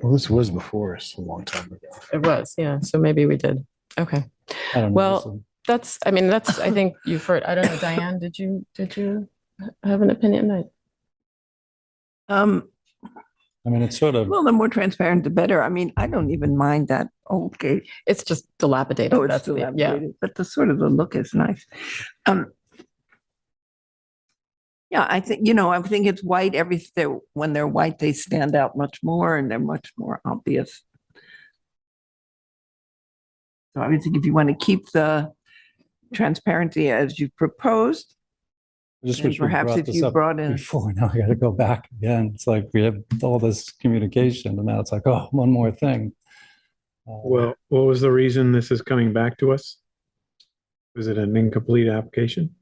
Well, this was before us a long time ago. It was, yeah. So maybe we did. Okay. I don't know. Well, I think you've heard, I don't know, Diane, did you have an opinion? It's sort of, Well, the more transparent, the better. I mean, I don't even mind that old gate. It's just dilapidated. Oh, it's That's still yeah. dilapidated, but the look is nice. Yeah, I think it's white. When they're white, they stand out much more and they're much more obvious. So I would think if you want to keep the transparency as you proposed, I just and wish we perhaps brought if this you up brought in, before. Now I got to go back again. It's like we have all this communication and now it's like, oh, one more thing. Well, what was the reason this is coming back to us? Was it an incomplete application?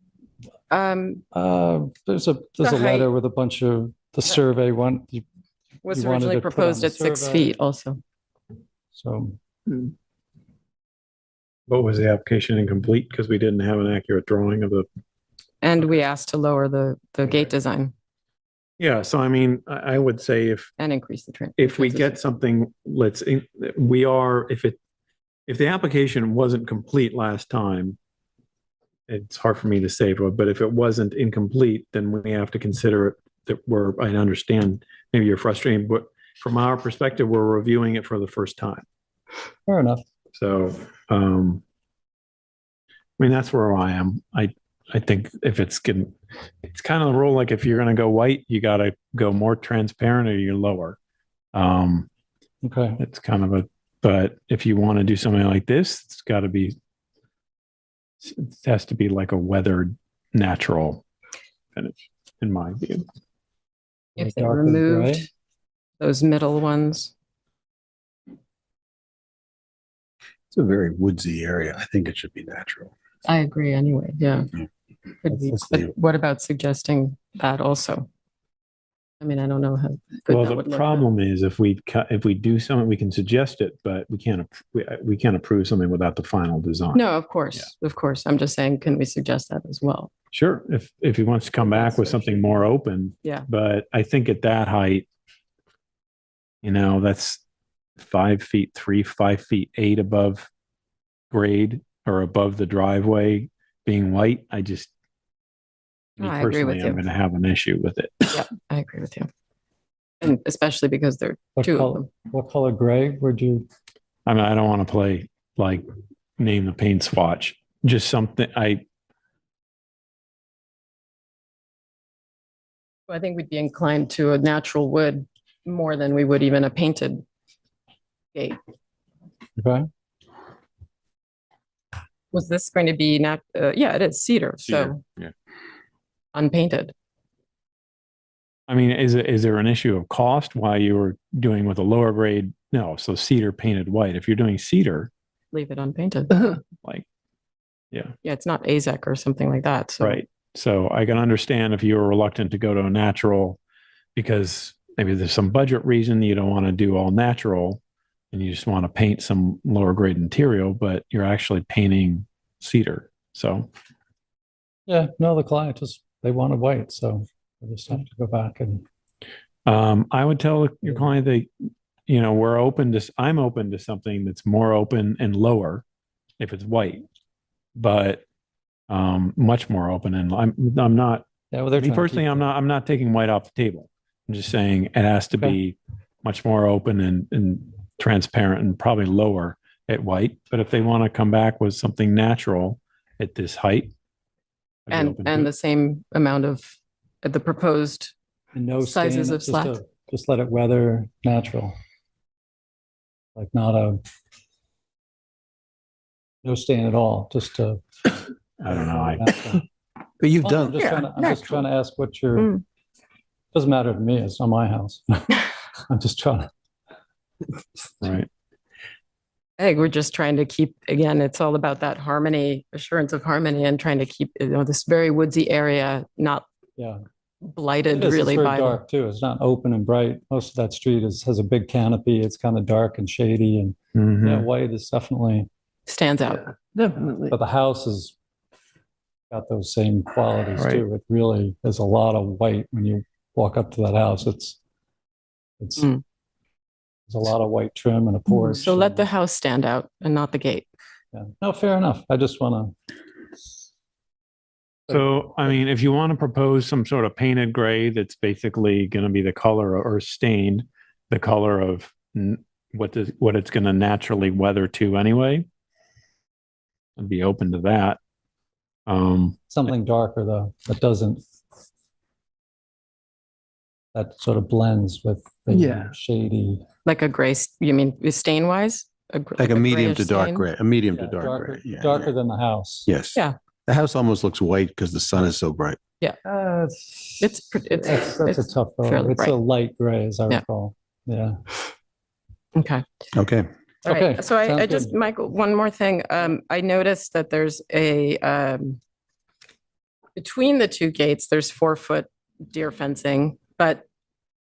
There's a The letter height- with a bunch of the survey one. Was You wanted originally to put on proposed the at 6 survey. feet also. So What was the application incomplete? Because we didn't have an accurate drawing of the. And we asked to lower the gate design Yeah, so I mean, I would say and increase the train. if we get something, if the application wasn't complete last time, it's hard for me to say, but if it wasn't incomplete, then we have to consider it that I understand maybe you're frustrated, but from our perspective, we're reviewing it for the first time. fair enough. So, I mean, that's where I am. I think if it's kind of the rule, like if you're going to go white, you got to go more transparent or you're lower. Okay. It's kind of but if you want to do something like this, it has to be like a weathered natural finish, in my view. If they Darker removed gray. those middle ones. It's a very woodsy area. I think it should be natural. I agree anyway, yeah. Could be, Let's but see. what about suggesting that also? I mean, I don't know how good Well, that the would look. problem is if we do something, we can suggest it, but we can't approve something without the final design. No, of course. I'm just saying, can we suggest that as well? Sure, if he wants to come back with something more open. Yeah. But I think at that height, that's 5 feet 3, 5 feet 8 above grade or above the driveway being white. Me I agree with personally, I'm you. going to have an issue with it. Yeah, I agree with you. And especially because there are What two of color, them. what color gray would you? I mean, I don't want to play like name the paint swatch, just something I think we'd be inclined to a natural wood more than we would even a painted gate. Okay. Was this going to be yeah, it is cedar, so Yeah. unpainted. I mean, is there an issue of cost why you were doing with a lower grade? No, so cedar painted white. If you're doing cedar, Leave it unpainted. like, yeah, Yeah, it's not AZEC or something like that. So right. So I can understand if you were reluctant to go to a natural because maybe there's some budget reason you don't want to do all natural and you just want to paint some lower grade material, but you're actually painting cedar. So Yeah, no, the client they wanted white, so I just have to go back and. I would tell your client that, I'm open to something that's more open and lower if it's white, but much more open. And I'm not, Yeah, well, they're me trying to personally, keep I'm not taking white off the table. I'm just saying it has to Okay. be much more open and transparent and probably lower at white. But if they want to come back with something natural at this height. I'd be and open to and it. the same amount of the proposed and no sizes stain, of slat. just let it weather natural. Like no stain at all, just to. I don't know. natural. But you've Well, done, I'm just trying to ask what your, doesn't matter to me, it's not my house. I'm just trying to. Right. I think we're just trying to keep, again, it's all about that harmony, assurance of harmony, and trying to keep, this very woodsy area not Yeah. blighted It is, really it's very by the. dark too. It's not open and bright. Most of that street has a big canopy. It's kind of dark and shady, and Mhm. yeah, white is definitely, Stands out. Definitely. but the house has got those same qualities Right. too. It really, there's a lot of white when you walk up to that house. It's Mm. there's a lot of white trim and a porch. So let and- the house stand out and not the gate. Yeah. No, fair enough. I just want to. So, I mean, if you want to propose some sort of painted gray that's basically going to be the color or stained, the color of what it's going to naturally weather to anyway, I'd be open to that. Something darker though, that sort of blends with the Yeah. shady. Like a gray, you mean stain wise? like a medium grayish to dark stain? gray, a medium to Yeah, dark darker, gray. Yeah, darker yeah. than the house. Yes. Yeah. The house almost looks white because the sun is so bright. It's That's a it's tough though. fairly It's a bright. light gray, as I Yeah. recall. Yeah. Okay. Okay. All right. Okay, So I sounds just, good. Michael, one more thing. I noticed that there's between the two gates, there's 4-foot deer fencing, but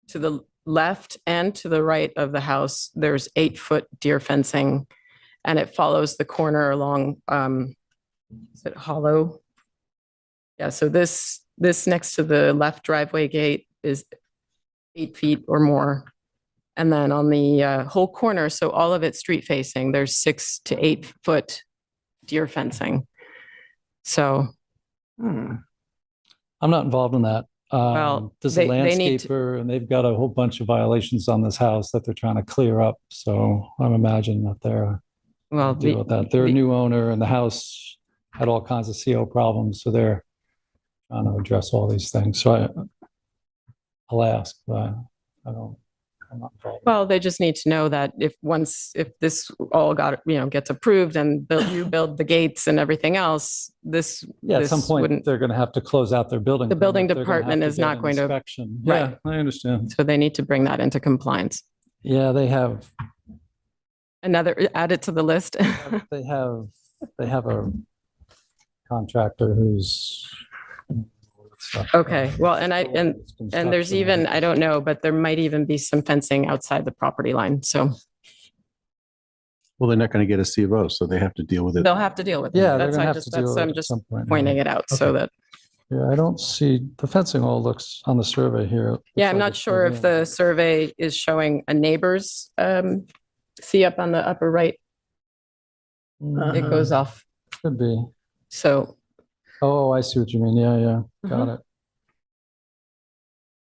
to the left and to the right of the house, there's 8-foot deer fencing, and it follows the corner along, is it Hollow? Yeah, so this next to the left driveway gate is 8 feet or more. And then on the whole corner, so all of it street facing, there's 6 to 8 foot deer fencing. So I'm not involved in that. Well, There's a they need to- landscaper and they've got a whole bunch of violations on this house that they're trying to clear up. So I'm imagining that they're well, deal with that. They're a new owner and the house had all kinds of CO problems. So they're trying to address all these things. So I'll ask, but I'm not involved. well, they just need to know that if this all gets approved and you build the gates and everything else, this. Yeah, at some this point, wouldn't- they're going to have to close out their building. The building permit. They're gonna have department to is get not an going to- inspection. Right. Yeah, I understand. So they need to bring that into compliance. Yeah, they have Another, add it to the list. they have a contractor who's Okay, well, and there's even, I don't know, but there might even be some fencing outside the property line. So Well, they're not going to get a C of O, so they have to deal with it. they'll have to deal with it. Yeah, they're That's, gonna I have just, to deal that's, with it I'm at just some point. pointing it out so that Yeah, I don't see, the fencing all looks on the survey here. Yeah, looks I'm like not it's sure if within. the survey is showing a neighbor's, see up on the upper right, it goes off. Could be. So, Oh, I see what you mean. Yeah, yeah, got Mhm. it.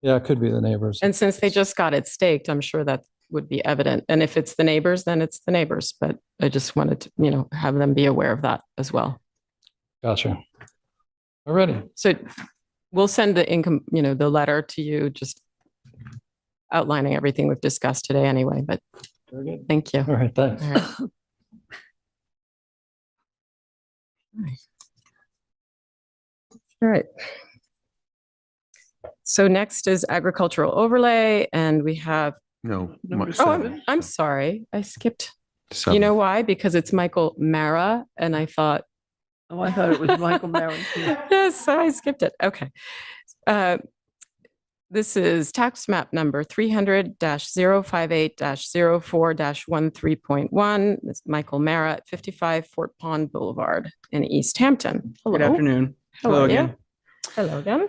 Yeah, it could be the neighbors. and since they just got it staked, I'm sure that would be evident. And if it's the neighbors, then it's the neighbors. But I just wanted to, have them be aware of that as well. Gotcha. Alrighty. So we'll send the income, the letter to you, just outlining everything we've discussed today anyway, but Very good. thank you. All right, thanks. All right. All right. So next is agricultural overlay, and we have, No. I'm sorry, I skipped. You Seven. know why? Because it's Michael Mara, and I thought, Oh, I thought it was Michael Barron. yes, I skipped it. Okay. This is tax map number 300-058-04-13.1. It's Michael Mara at 55 Fort Pond Boulevard in East Hampton. Hello. Good afternoon. How Hello are you? again. Hello again.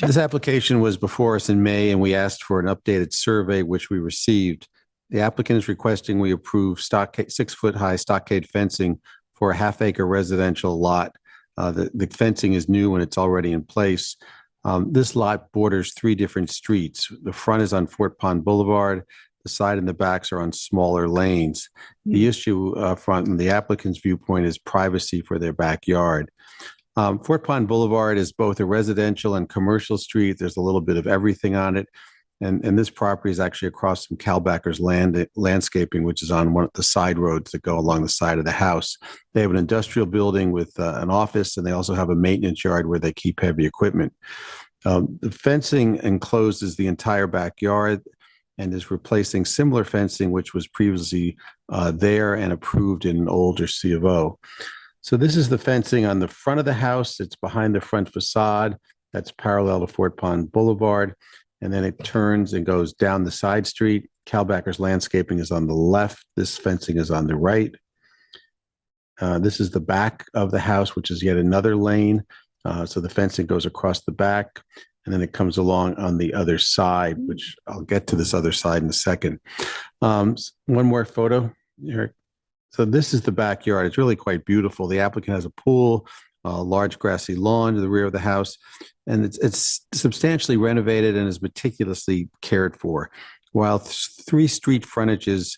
This application was before us in May, and we asked for an updated survey, which we received. The applicant is requesting we approve 6-foot-high stockade fencing for a half-acre residential lot. The fencing is new and it's already in place. This lot borders 3 different streets. The front is on Fort Pond Boulevard. The side and the backs are on smaller lanes. The issue from the applicant's viewpoint is privacy for their backyard. Fort Pond Boulevard is both a residential and commercial street. There's a little bit of everything on it. And this property is actually across from Calbacker's landscaping, which is on one of the side roads that go along the side of the house. They have an industrial building with an office, and they also have a maintenance yard where they keep heavy equipment. The fencing encloses the entire backyard and is replacing similar fencing, which was previously there and approved in an older C of O. So this is the fencing on the front of the house. It's behind the front facade. That's parallel to Fort Pond Boulevard. And then it turns and goes down the side street. Calbacker's landscaping is on the left. This fencing is on the right. This is the back of the house, which is yet another lane. So the fencing goes across the back, and then it comes along on the other side, which I'll get to this other side in a second. One more photo, Eric. So this is the backyard. It's really quite beautiful. The applicant has a pool, a large grassy lawn to the rear of the house, and it's substantially renovated and is meticulously cared for. While 3 street frontages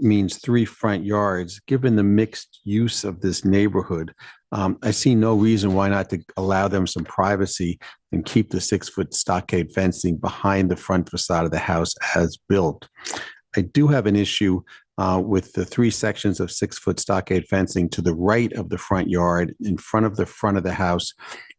means 3 front yards, given the mixed use of this neighborhood, I see no reason why not to allow them some privacy and keep the 6-foot stockade fencing behind the front facade of the house as built. I do have an issue with the 3 sections of 6-foot stockade fencing to the right of the front yard in front of the house,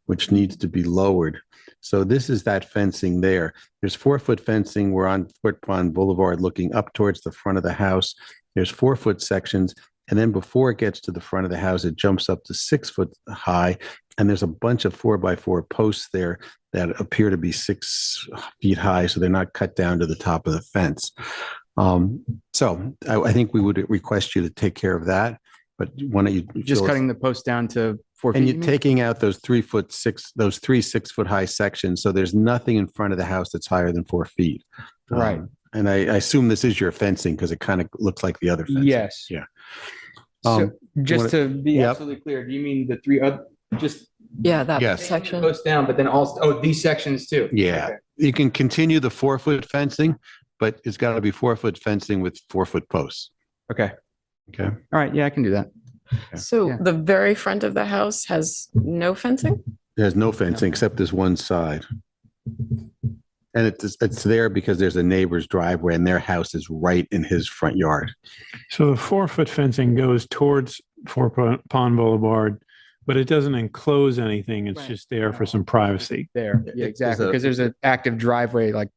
which needs to be lowered. So this is that fencing there. There's 4-foot fencing. We're on Fort Pond Boulevard looking up towards the front of the house. There's 4-foot sections. And then before it gets to the front of the house, it jumps up to 6 foot high. And there's a bunch of 4x4 posts there that appear to be 6 feet high. So they're not cut down to the top of the fence. So I think we would request you to take care of that. But why don't you Just cutting the post down to 4 feet? and you you're mean? taking out those 3 6-foot high sections. So there's nothing in front of the house that's higher than 4 feet. Right. And I assume this is your fencing because it kind of looks like the other fencing. Yes. Yeah. So just to be Yep. absolutely clear, do you mean the 3 other, just Yeah, that Yes. section. post down, but then also, these sections too? Yeah. Okay. You can continue the 4-foot fencing, but it's got to be 4-foot fencing with 4-foot posts. Okay. Okay. All right. Yeah, I can do that. So Yeah. the very front of the house has no fencing? There's no fencing except this one side. And it's there because there's a neighbor's driveway and their house is right in his front yard. So the 4-foot fencing goes towards Fort Pond Boulevard, but it doesn't enclose anything. It's Right. just there for some privacy. There. Yeah, Yeah, it- exactly. there's a- Because there's an active driveway like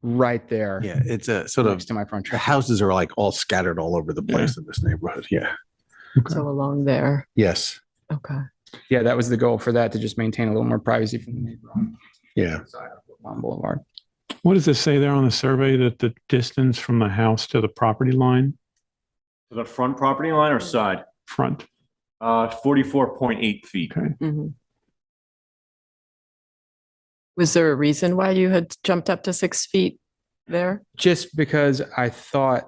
right there. Yeah. It's a sort of, Next to my front the truck. houses are like all scattered all over the place in this neighborhood. Yeah. So along there. Yes. Okay. Yeah, that was the goal for that, to just maintain a little more privacy from the neighbor on Yeah. the side of Woodlawn Boulevard. What does it say there on the survey, that the distance from the house to the property line To the front property line or side? front? 44.8 feet. Okay. Mhm. Was there a reason why you had jumped up to 6 feet there? Just because I thought,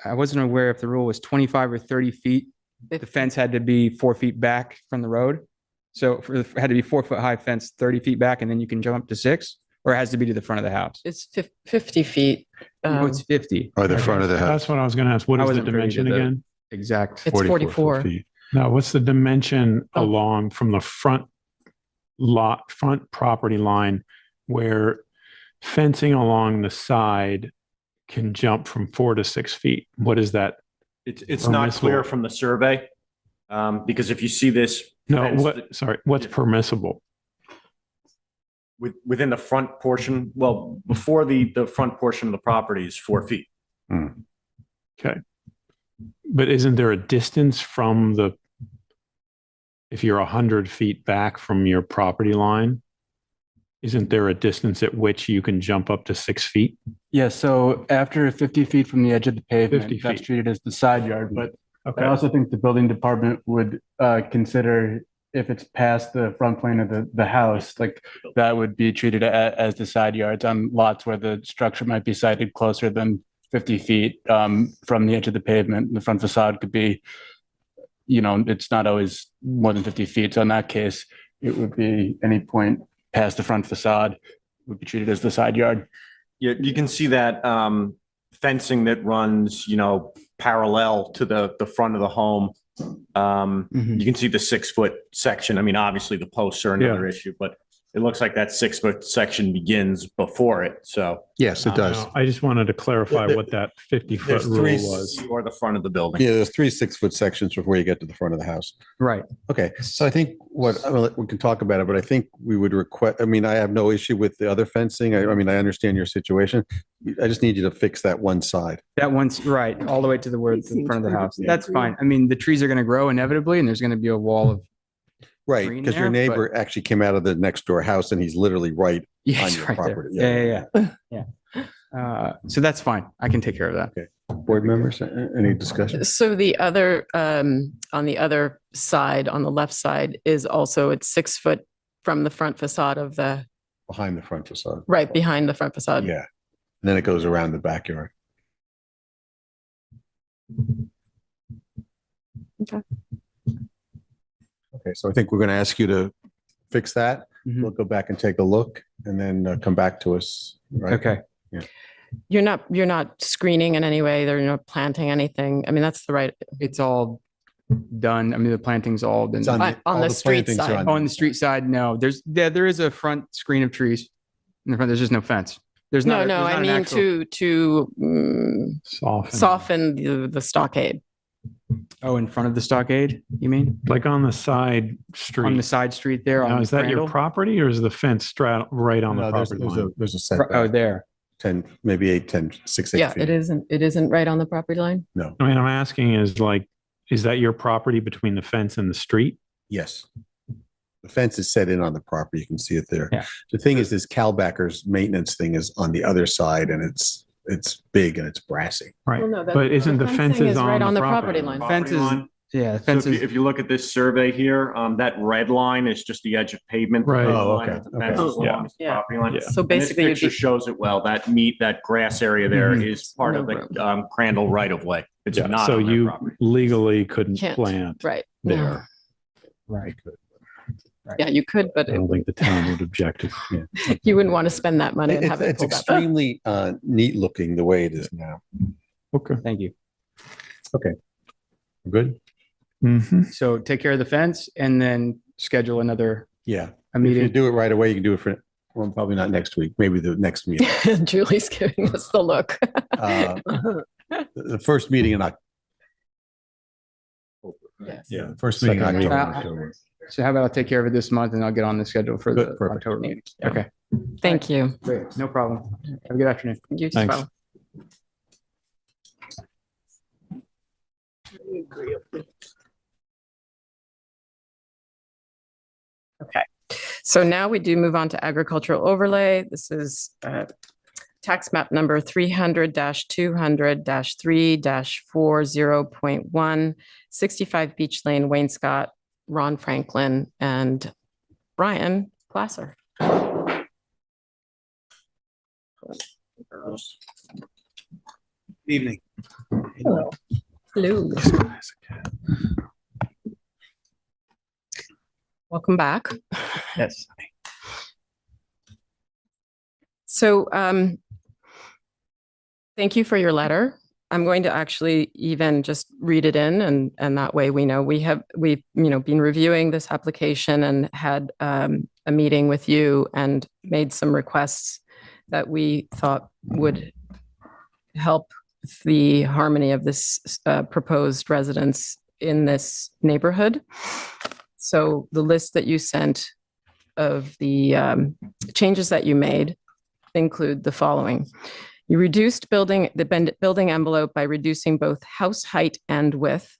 I wasn't aware if the rule was 25 or 30 feet. The fence had to be 4 feet back from the road. So it had to be 4 foot high fence, 30 feet back, and then you can jump up to 6, or it has to be to the front of the house. It's 50 feet. Oh, it's 50. Or the front of the house. That's what I was going to ask. What I is the wasn't privy to dimension the- again? Exact. It's 44. feet. No, what's the dimension Oh. along from the front property line where fencing along the side can jump from 4 to 6 feet? What is that? It's not Permissible. clear from the survey, because if you see this. No, fence what's permissible? within the front portion, well, before the front portion of the property is 4 feet. Okay. But isn't there a distance from if you're 100 feet back from your property line, isn't there a distance at which you can jump up to 6 feet? Yeah, so after 50 feet from the edge of the 50 pavement, that's feet. treated as the side yard, but Okay. I also think the building department would consider if it's past the front plane of the house, like that would be treated as the side yards on lots where the structure might be sited closer than 50 feet from the edge of the pavement. The front facade could be, it's not always more than 50 feet. So in that case, it would be any point past the front facade would be treated as the side yard. Yeah, you can see that fencing that runs, parallel to the front of the home. You can see the 6 foot section. I mean, obviously the posts are another issue, but it looks like that 6 foot section begins before it. So Yes, it does. I just wanted to clarify what that 50-foot There's rule three was. or the front of the building. Yeah, there's 3 6-foot sections before you get to the front of the house. Right. Okay, so I think we can talk about it, but I think we would request, I have no issue with the other fencing. I understand your situation. I just need you to fix that one side. That one's right, all the way to the word, to the front of the house. seems That's pretty fine. I mean, the trees are going to grow inevitably, and there's going to be a wall of, Right, Green because your there, neighbor actually came out of the next door house and he's literally right yeah, on it's your right there. property. Yeah. So that's fine. I can take care of that. Board members, any discussion? So the other, on the other side, on the left side, is also it's 6 foot from the front facade of Behind the front facade. right behind the front facade. Yeah. And then it goes around the backyard. Okay. Okay, so I think we're going to ask you to fix that. Mhm. We'll go back and take a look and then come back to us. Right? Okay. You're not screening in any way. They're not planting anything. I mean, that's the right, It's all done. I mean, the planting's all been. It's on On all the street plantings are side. Oh, on the street side, no. There is a front screen of trees in the front. There's just no fence. There's no, not. no, there's not I an mean actual- to soften the stockade. Oh, in front of the stockade, you mean? Like on the side On the street. side street there? Now, on is that your Crandall? property or is the fence right on the No, property line? there's a Oh, setback, there. 10, maybe 8, 10, 6, 8 Yeah, feet. it isn't right on the property line. I mean, I'm asking is that your property between the fence and the street? Yes. The fence is set in on the property. You can see it there. Yeah. The thing is, this Calbacker's maintenance thing is on the other side and it's big and it's brassy. Right. Well, no, But isn't the fencing fences is right on on the the property property line. line? Fence is, line. yeah, So fence is, if you look at this survey here, that red line is just the edge of pavement. The Right. red Oh, line okay, is the fence okay. is along the Yeah. property line. Yeah. So And this basically, you'd picture be, shows it well. That grass area there Mhm. is part No of the Crandall right of way. It's Yeah, not so on their you property. legally couldn't Can't. plant right. there. right. Yeah, you could, but I don't think the town would object to. you wouldn't want to spend that money and have it It's pulled up. extremely neat looking the way it is now. Okay. Thank you. Good? Mm-hmm. So take care of the fence and then schedule another, Yeah. a If you meeting. do it right away, you can do it well, probably not next week, maybe the next meeting. Julie's giving us the look. Uh, The first meeting in October. Yes. Yeah, the first meeting in Second meeting. October. So how about I'll take care of it this month and I'll get on the schedule for Good, the perfect. October meeting. Okay, Thank you. great. No problem. Have a good afternoon. You as Thanks. well. Okay, so now we do move on to agricultural overlay. This is tax map number 300-200-3-40.1, 65 Beach Lane, Wayne Scott, Ron Franklin, and Brian Glasser. Evening. Hello. Hello. Welcome back. Yes. So thank you for your letter. I'm going to actually even just read it in, and that way we know we've been reviewing this application and had a meeting with you and made some requests that we thought would help the harmony of this proposed residence in this neighborhood. So the list that you sent of the changes that you made include the following. You reduced the building envelope by reducing both house height and width,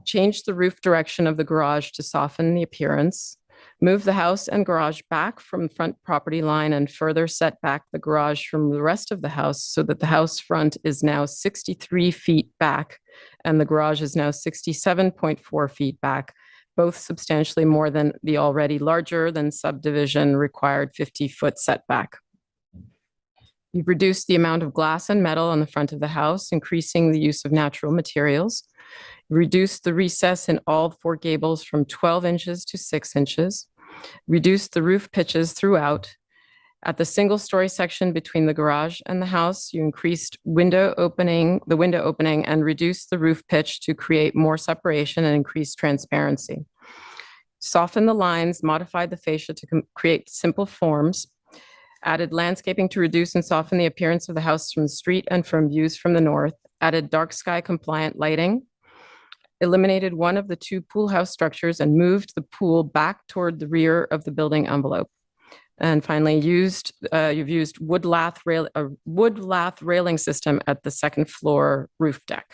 changed the roof direction of the garage to soften the appearance, moved the house and garage back from front property line and further set back the garage from the rest of the house so that the house front is now 63 feet back and the garage is now 67.4 feet back, both substantially more than the already larger than subdivision required 50-foot setback. You've reduced the amount of glass and metal on the front of the house, increasing the use of natural materials. Reduced the recess in all 4 gables from 12 inches to 6 inches. Reduced the roof pitches throughout. At the single-story section between the garage and the house, you increased the window opening and reduced the roof pitch to create more separation and increase transparency. Softened the lines, modified the fascia to create simple forms. Added landscaping to reduce and soften the appearance of the house from the street and from views from the north. Added dark sky compliant lighting. Eliminated one of the 2 pool house structures and moved the pool back toward the rear of the building envelope. And finally, you've used wood lath railing system at the 2nd floor roof deck.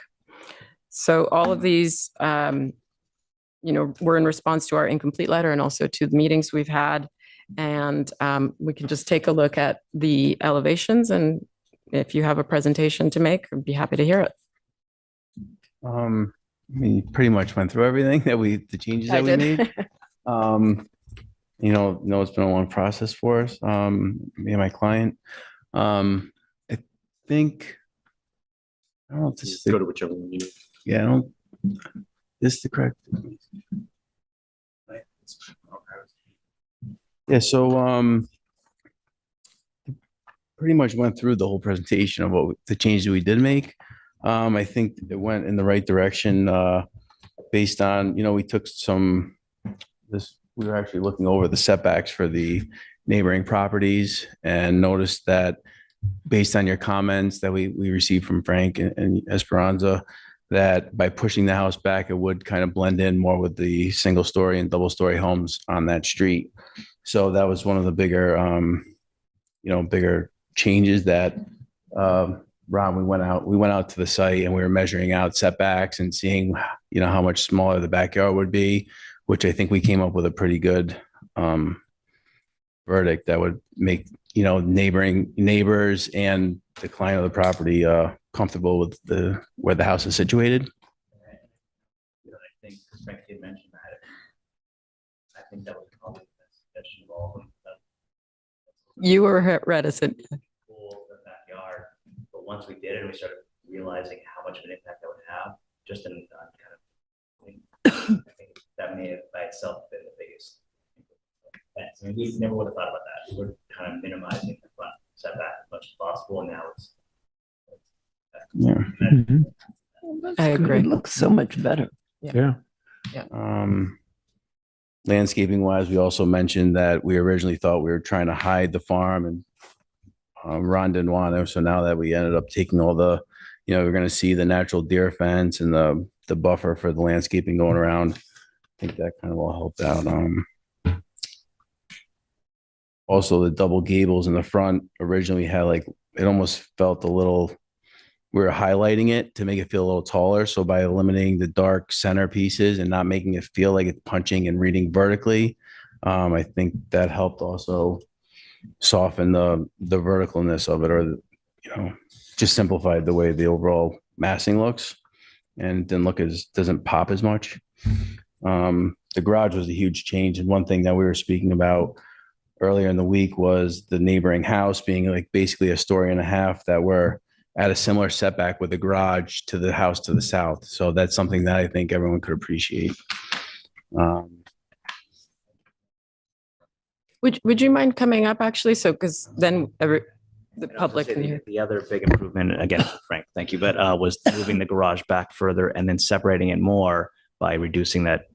So all of these, were in response to our incomplete letter and also to the meetings we've had. And we can just take a look at the elevations, and if you have a presentation to make, I'd be happy to hear it. We pretty much went through everything the changes that we made. It's been a long process for us, me and my client. I think, I don't know if this is Go to whichever one you need. yeah, this is the correct. Yeah, so pretty much went through the whole presentation of what the changes we did make. I think it went in the right direction based on, we took we were actually looking over the setbacks for the neighboring properties and noticed that based on your comments that we received from Frank and Esperanza, that by pushing the house back, it would kind of blend in more with the single story and double story homes on that street. So that was one of the bigger, bigger changes that, Ron, we went out to the site and we were measuring out setbacks and seeing, how much smaller the backyard would be, which I think we came up with a pretty good, verdict that would make, neighbors and the client of the property, comfortable with where the house is situated. I think Frank did mention that. I think that was probably the best suggestion of all of them. You were reticent. Pool, the backyard, but once we did it, we started realizing how much of an impact that would have. Just in I think that may have by itself been the biggest. I mean, we never would have thought about that. We were kind of minimizing the front setback as much as possible, and now it's. Yeah. I agree. It looks so much better. Yeah. Landscaping wise, we also mentioned that we originally thought we were trying to hide the farm, and Ron didn't want to. So now that we ended up taking all the, we're going to see the natural deer fence and the buffer for the landscaping going around. I think that kind of all helped out. Also, the double gables in the front originally had it almost felt a little. We were highlighting it to make it feel a little taller. So by eliminating the dark center pieces and not making it feel like it's punching and reading vertically, I think that helped also soften the verticalness of it, or just simplified the way the overall massing looks, and doesn't pop as much. The garage was a huge change, and one thing that we were speaking about earlier in the week was the neighboring house being like basically a story and a half that were at a similar setback with the garage to the house to the south. So that's something that I think everyone could appreciate. Would you mind coming up actually? So, because then the public can hear. The other big improvement, again, Frank, thank you, but was moving the garage back further and then separating it more by reducing that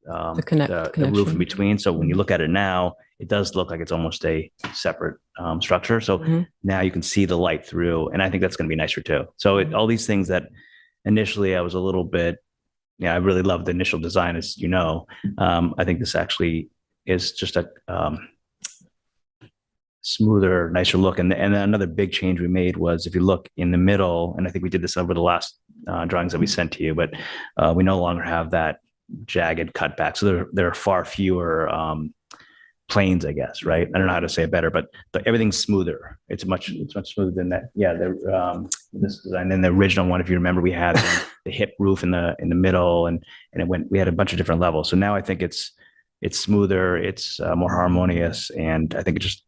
the roof connection. in between. So when you look at it now, it does look like it's almost a separate structure. So now you can see the light through, and I think that's going to be nicer too. So all these things that initially I was a little bit, I really loved the initial design, as you know. I think this actually is just a smoother, nicer look. And another big change we made was, if you look in the middle, and I think we did this over the last drawings that we sent to you, but we no longer have that jagged cutback. So there are far fewer planes, I guess, right? I don't know how to say it better, but everything's smoother. It's much smoother than that. Yeah, this design. And the original one, if you remember, we had the hip roof in the middle, and we had a bunch of different levels. So now I think it's smoother, it's more harmonious, and I think it just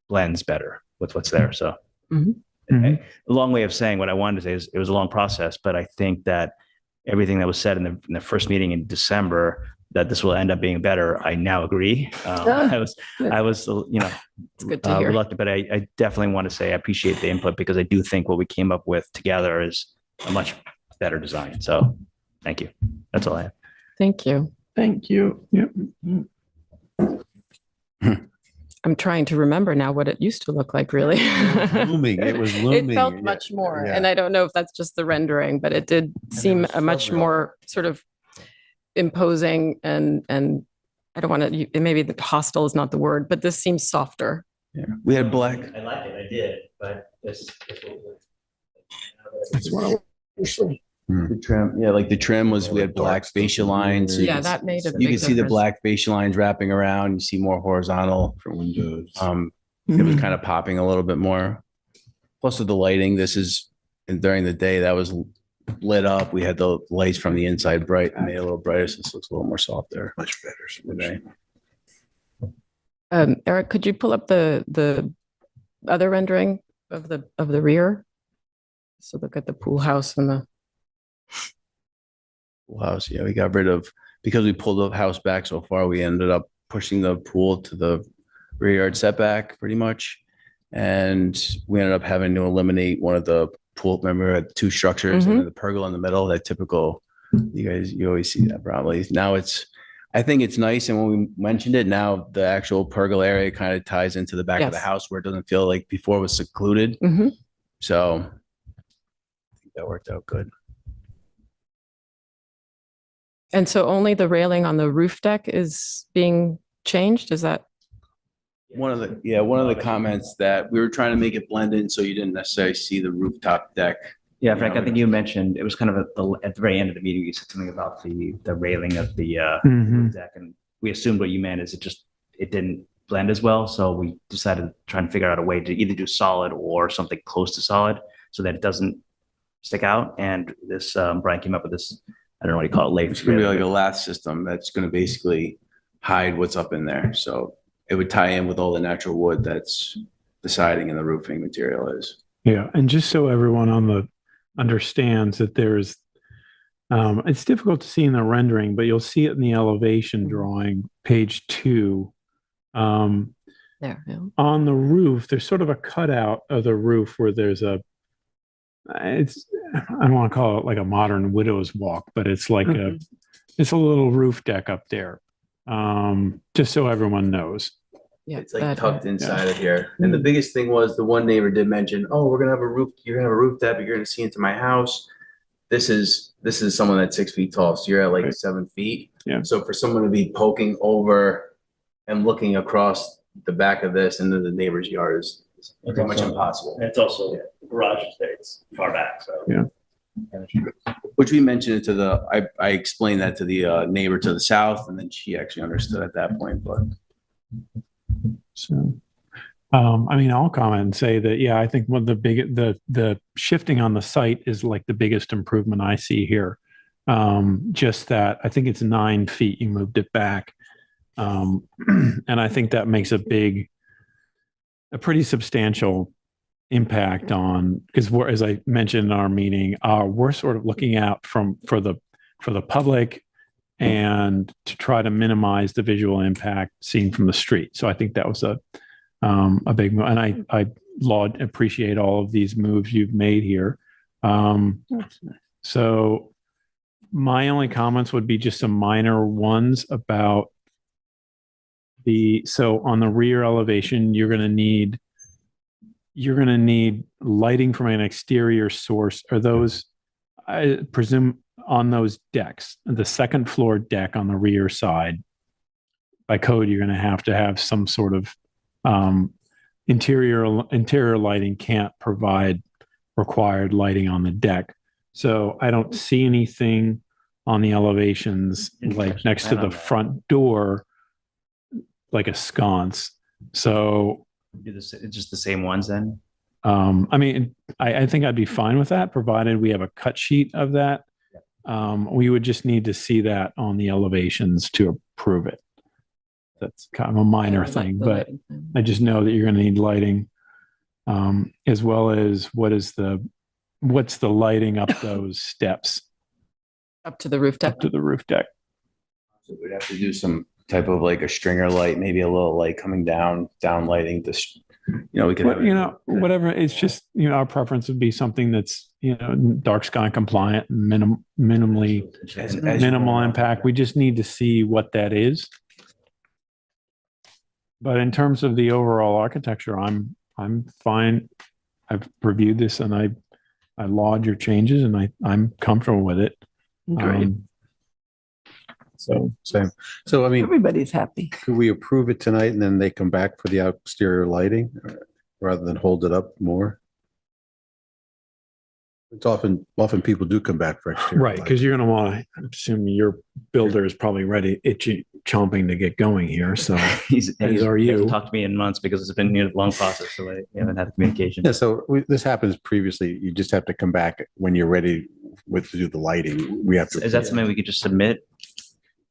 blends better with what's there. So a long way of saying what I wanted to say is it was a long process, but I think that everything that was said in the first meeting in December, that this will end up being better, I now agree. I was, It's good to hear. reluctant, but I definitely want to say I appreciate the input, because I do think what we came up with together is a much better design. So thank you. That's all I have. Thank you. Thank you. Yep. I'm trying to remember now what it used to look like, really. Looming. It was looming. It felt much more. Yeah. And I don't know if that's just the rendering, but it did seem a much more sort of imposing, and I don't want to, maybe the hostile is not the word, but this seems softer. Yeah, we had black. I like it. I did, but this That's what I The trim, yeah, like the trim was, we had black fascia lines. So Yeah, that made a you big can see the difference. black fascia lines wrapping around. You see more horizontal. For windows. It was kind of popping a little bit more. Plus with the lighting, this is, and during the day that was lit up. We had the lights from the inside bright and made it a little brighter. So this looks a little more soft there. Much better. Today. Eric, could you pull up the other rendering of the rear? So look at the pool house and the. Pool house. Yeah, we got rid of, because we pulled the house back so far, we ended up pushing the pool to the rear yard setback pretty much. And we ended up having to eliminate one of the pool, remember, had two structures and then the pergola in the middle, that typical, you always see that probably. Now I think it's nice. And when we mentioned it, now the actual pergola area kind of ties into the back of the Yes. house, where it doesn't feel like before it was secluded. So I think that worked out good. And so only the railing on the roof deck is being changed? Is that? One of the comments that we were trying to make it blend in so you didn't necessarily see the rooftop deck. Yeah, Frank, I think you mentioned, it was kind of at the very end of the meeting, you said something about the railing of the roof deck, and we assumed what you meant is it didn't blend as well. So we decided to try and figure out a way to either do solid or something close to solid so that it doesn't stick out. And this, Brian came up with this, I don't know what you call it, lath. It's gonna be like a lath system that's gonna basically hide what's up in there. So it would tie in with all the natural wood that's the siding and the roofing material is. Yeah, and just so everyone understands that there's, it's difficult to see in the rendering, but you'll see it in the elevation drawing, page 2. There, yeah. On the roof, there's sort of a cutout of the roof where there's I don't want to call it like a modern widow's walk, but it's like it's a little roof deck up there. Just so everyone knows. Yeah, It's like tucked inside of here. And the biggest thing was the one neighbor did mention, oh, we're gonna have a roof, you're gonna have a roof deck, but you're gonna see into my house. This is someone that's 6 feet tall. So you're at like 7 feet. Yeah. So for someone to be poking over and looking across the back of this into the neighbor's yard is pretty much impossible. It's also, the garage is there, it's far back, so. Yeah. Which we mentioned it to I explained that to the neighbor to the south, and then she actually understood at that point, but. So, I mean, I'll comment and say that, yeah, I think one of the shifting on the site is like the biggest improvement I see here. Just that I think it's 9 feet, you moved it back. And I think that makes a big a pretty substantial impact on, because we're, as I mentioned in our meeting, we're sort of looking out for the public and to try to minimize the visual impact seen from the street. So I think that was a big move, and I appreciate all of these moves you've made here. So my only comments would be just some minor ones about so on the rear elevation, you're going to need lighting from an exterior source. Are those, I presume, on those decks, the second floor deck on the rear side? By code, you're going to have some sort of interior lighting. Can't provide required lighting on the deck. So I don't see anything on the elevations like next to the front door, like a sconce. So It's just the same ones then? I mean, I think I'd be fine with that, provided we have a cut sheet of that. We would just need to see that on the elevations to approve it. That's kind of a minor thing, but I just know that you're going to need lighting, as well as what's the lighting up those steps Up to the roof deck. up to the roof deck. So we'd have to do some type of like a stringer light, maybe a little light coming down lighting this, we could have, Whatever. It's just, our preference would be something that's, dark sky compliant, minimally minimal impact. We just need to see what that is. But in terms of the overall architecture, I'm fine. I've reviewed this and I laud your changes and I'm comfortable with it. Great. So same. So I mean, Everybody's happy. could we approve it tonight and then they come back for the exterior lighting rather than hold it up more? It's often people do come back for exterior. Right, because you're going to want to, I'm assuming your builder is probably ready, chomping to get going here. So He's are you. hasn't talked to me in months because it's been a long process, so we haven't had communication. Yeah, so this happens previously. You just have to come back when you're ready to do the lighting. We have to. Is that something we could just submit?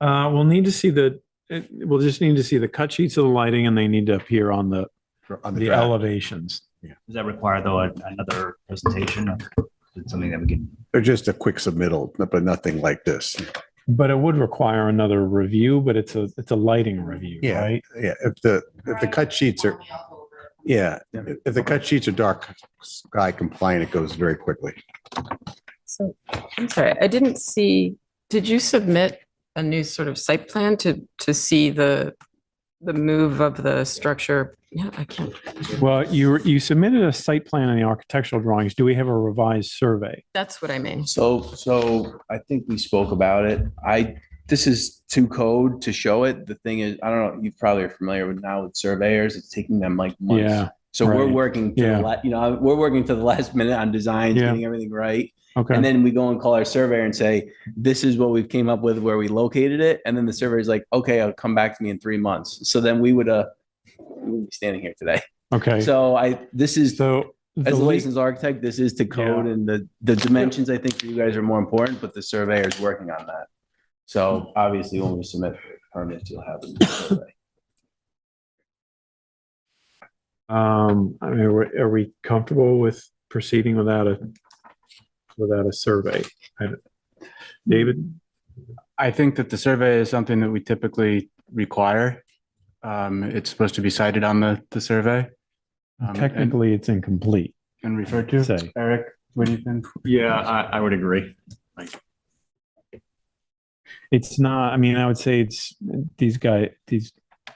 We'll need to see we'll just need to see the cut sheets of the lighting, and they need to appear on the draft. elevations. Does that require though another presentation? Or is it something that we can? Or just a quick submittal, but nothing like this. But it would require another review, but it's a lighting review, Yeah. right? Yeah, if the cut sheets are, if the cut sheets are dark sky compliant, it goes very quickly. So I'm sorry, I didn't see, did you submit a new sort of site plan to see the move of the structure? Yeah, I can't. Well, you submitted a site plan and the architectural drawings. Do we have a revised survey? That's what I mean. So I think we spoke about it. This is to code to show it. The thing is, I don't know, you probably are familiar with now with surveyors, it's taking them like months. Yeah. So we're right. working we're working to the last minute on designs, Yeah. getting everything right. Okay. And then we go and call our surveyor and say, this is what we've came up with where we located it. And then the surveyor's like, okay, I'll come back to me in 3 months. So then we would be standing here today. Okay. So this is, So as a licensed architect, this is to code, and the dimensions I think for you guys are more important, but the surveyor is working on that. So obviously when we submit permits, you'll have the survey. I mean, are we comfortable with proceeding without a survey? David? I think that the survey is something that we typically require. It's supposed to be cited on the survey. Technically, it's incomplete. And referred to. Say. Eric, what do you think? Yeah, I would agree. It's not, I mean, I would say these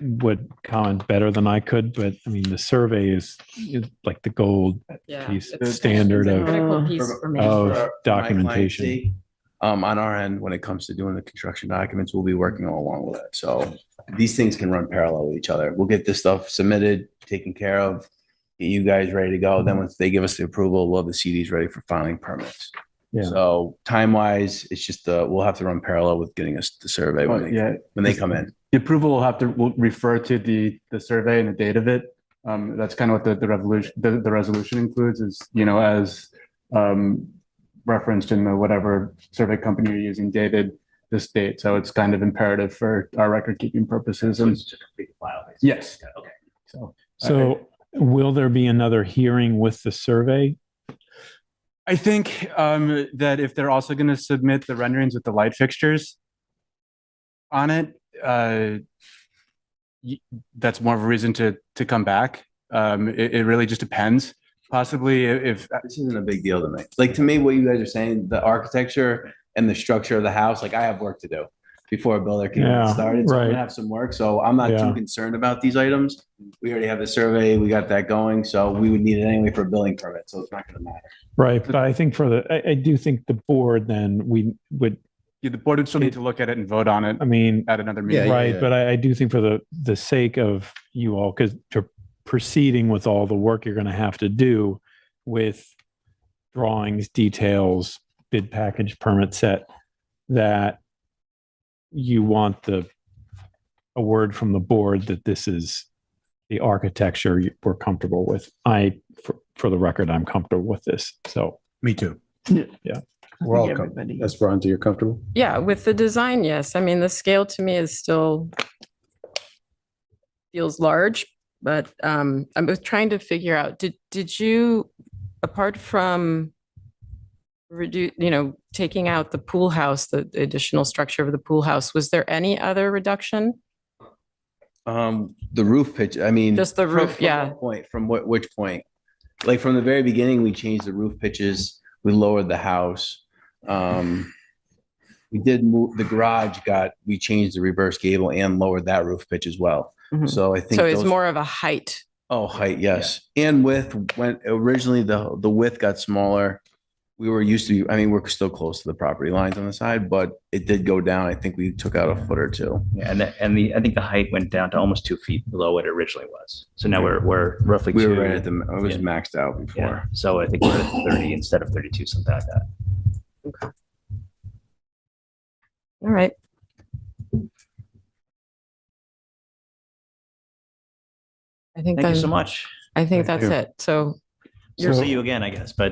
would comment better than I could, but I mean, the survey is like the gold piece, it's standard a of critical piece for me. documentation. On our end, when it comes to doing the construction documents, we'll be working all along with it. So these things can run parallel with each other. We'll get this stuff submitted, taken care of, get you guys ready to go. Then once they give us the approval, we'll have the CDs ready for filing permits. Yeah. So time wise, it's just we'll have to run parallel with getting us the survey when they come in. The approval will refer to the survey and the date of it. That's kind of what the resolution includes is, as referenced in the whatever survey company you're using dated this date. So it's kind of imperative for our record keeping purposes. And It's just a complete file. Basically. yes. Okay. So Will there be another hearing with the survey? I think that if they're also going to submit the renderings with the light fixtures on it, that's more of a reason to come back. It really just depends. Possibly if This isn't a big deal to me. Like, to me, what you guys are saying, the architecture and the structure of the house, like, I have work to do before a builder can Yeah, get started. So I'm right. gonna have some work. So I'm not Yeah. too concerned about these items. We already have the survey. We got that going. So we would need it anyway for a building permit. So it's not gonna matter. Right, but I think I do think the board then we would, the board would still need to look at it and vote on it I mean, at another meeting. right, but I do think for the sake of you all, because proceeding with all the work you're going to have to do with drawings, details, bid package, permit set, that you want a word from the board that this is the architecture we're comfortable with. For the record, I'm comfortable with this. So Me too. Yeah. We're all everybody comfortable. Esperanza, you're comfortable? Yeah, with the design, yes. I mean, the scale to me is still feels large, but I was trying to figure out, did you, apart from taking out the pool house, the additional structure of the pool house, was there any other reduction? The roof pitch, I mean. Just the roof, from yeah. what point, from which point? Like, from the very beginning, we changed the roof pitches. We lowered the house. We did move the garage, we changed the reverse gable and lowered that roof pitch as well. Mhm. So I think. So it's those- more of a height. Oh, height, yes. And width, when originally the width got smaller, we were used to, I mean, we're still close to the property lines on the side, but it did go down. I think we took out a foot or two. Yeah, I think the height went down to almost 2 feet below what it originally was. So now we're roughly We were two. right at it was Yeah. maxed out Yeah, before. so I think we're at 30 instead of 32, something like that. All right. I think Thank you then- so much. I think Thank that's you. it. So We'll see you again, I guess, but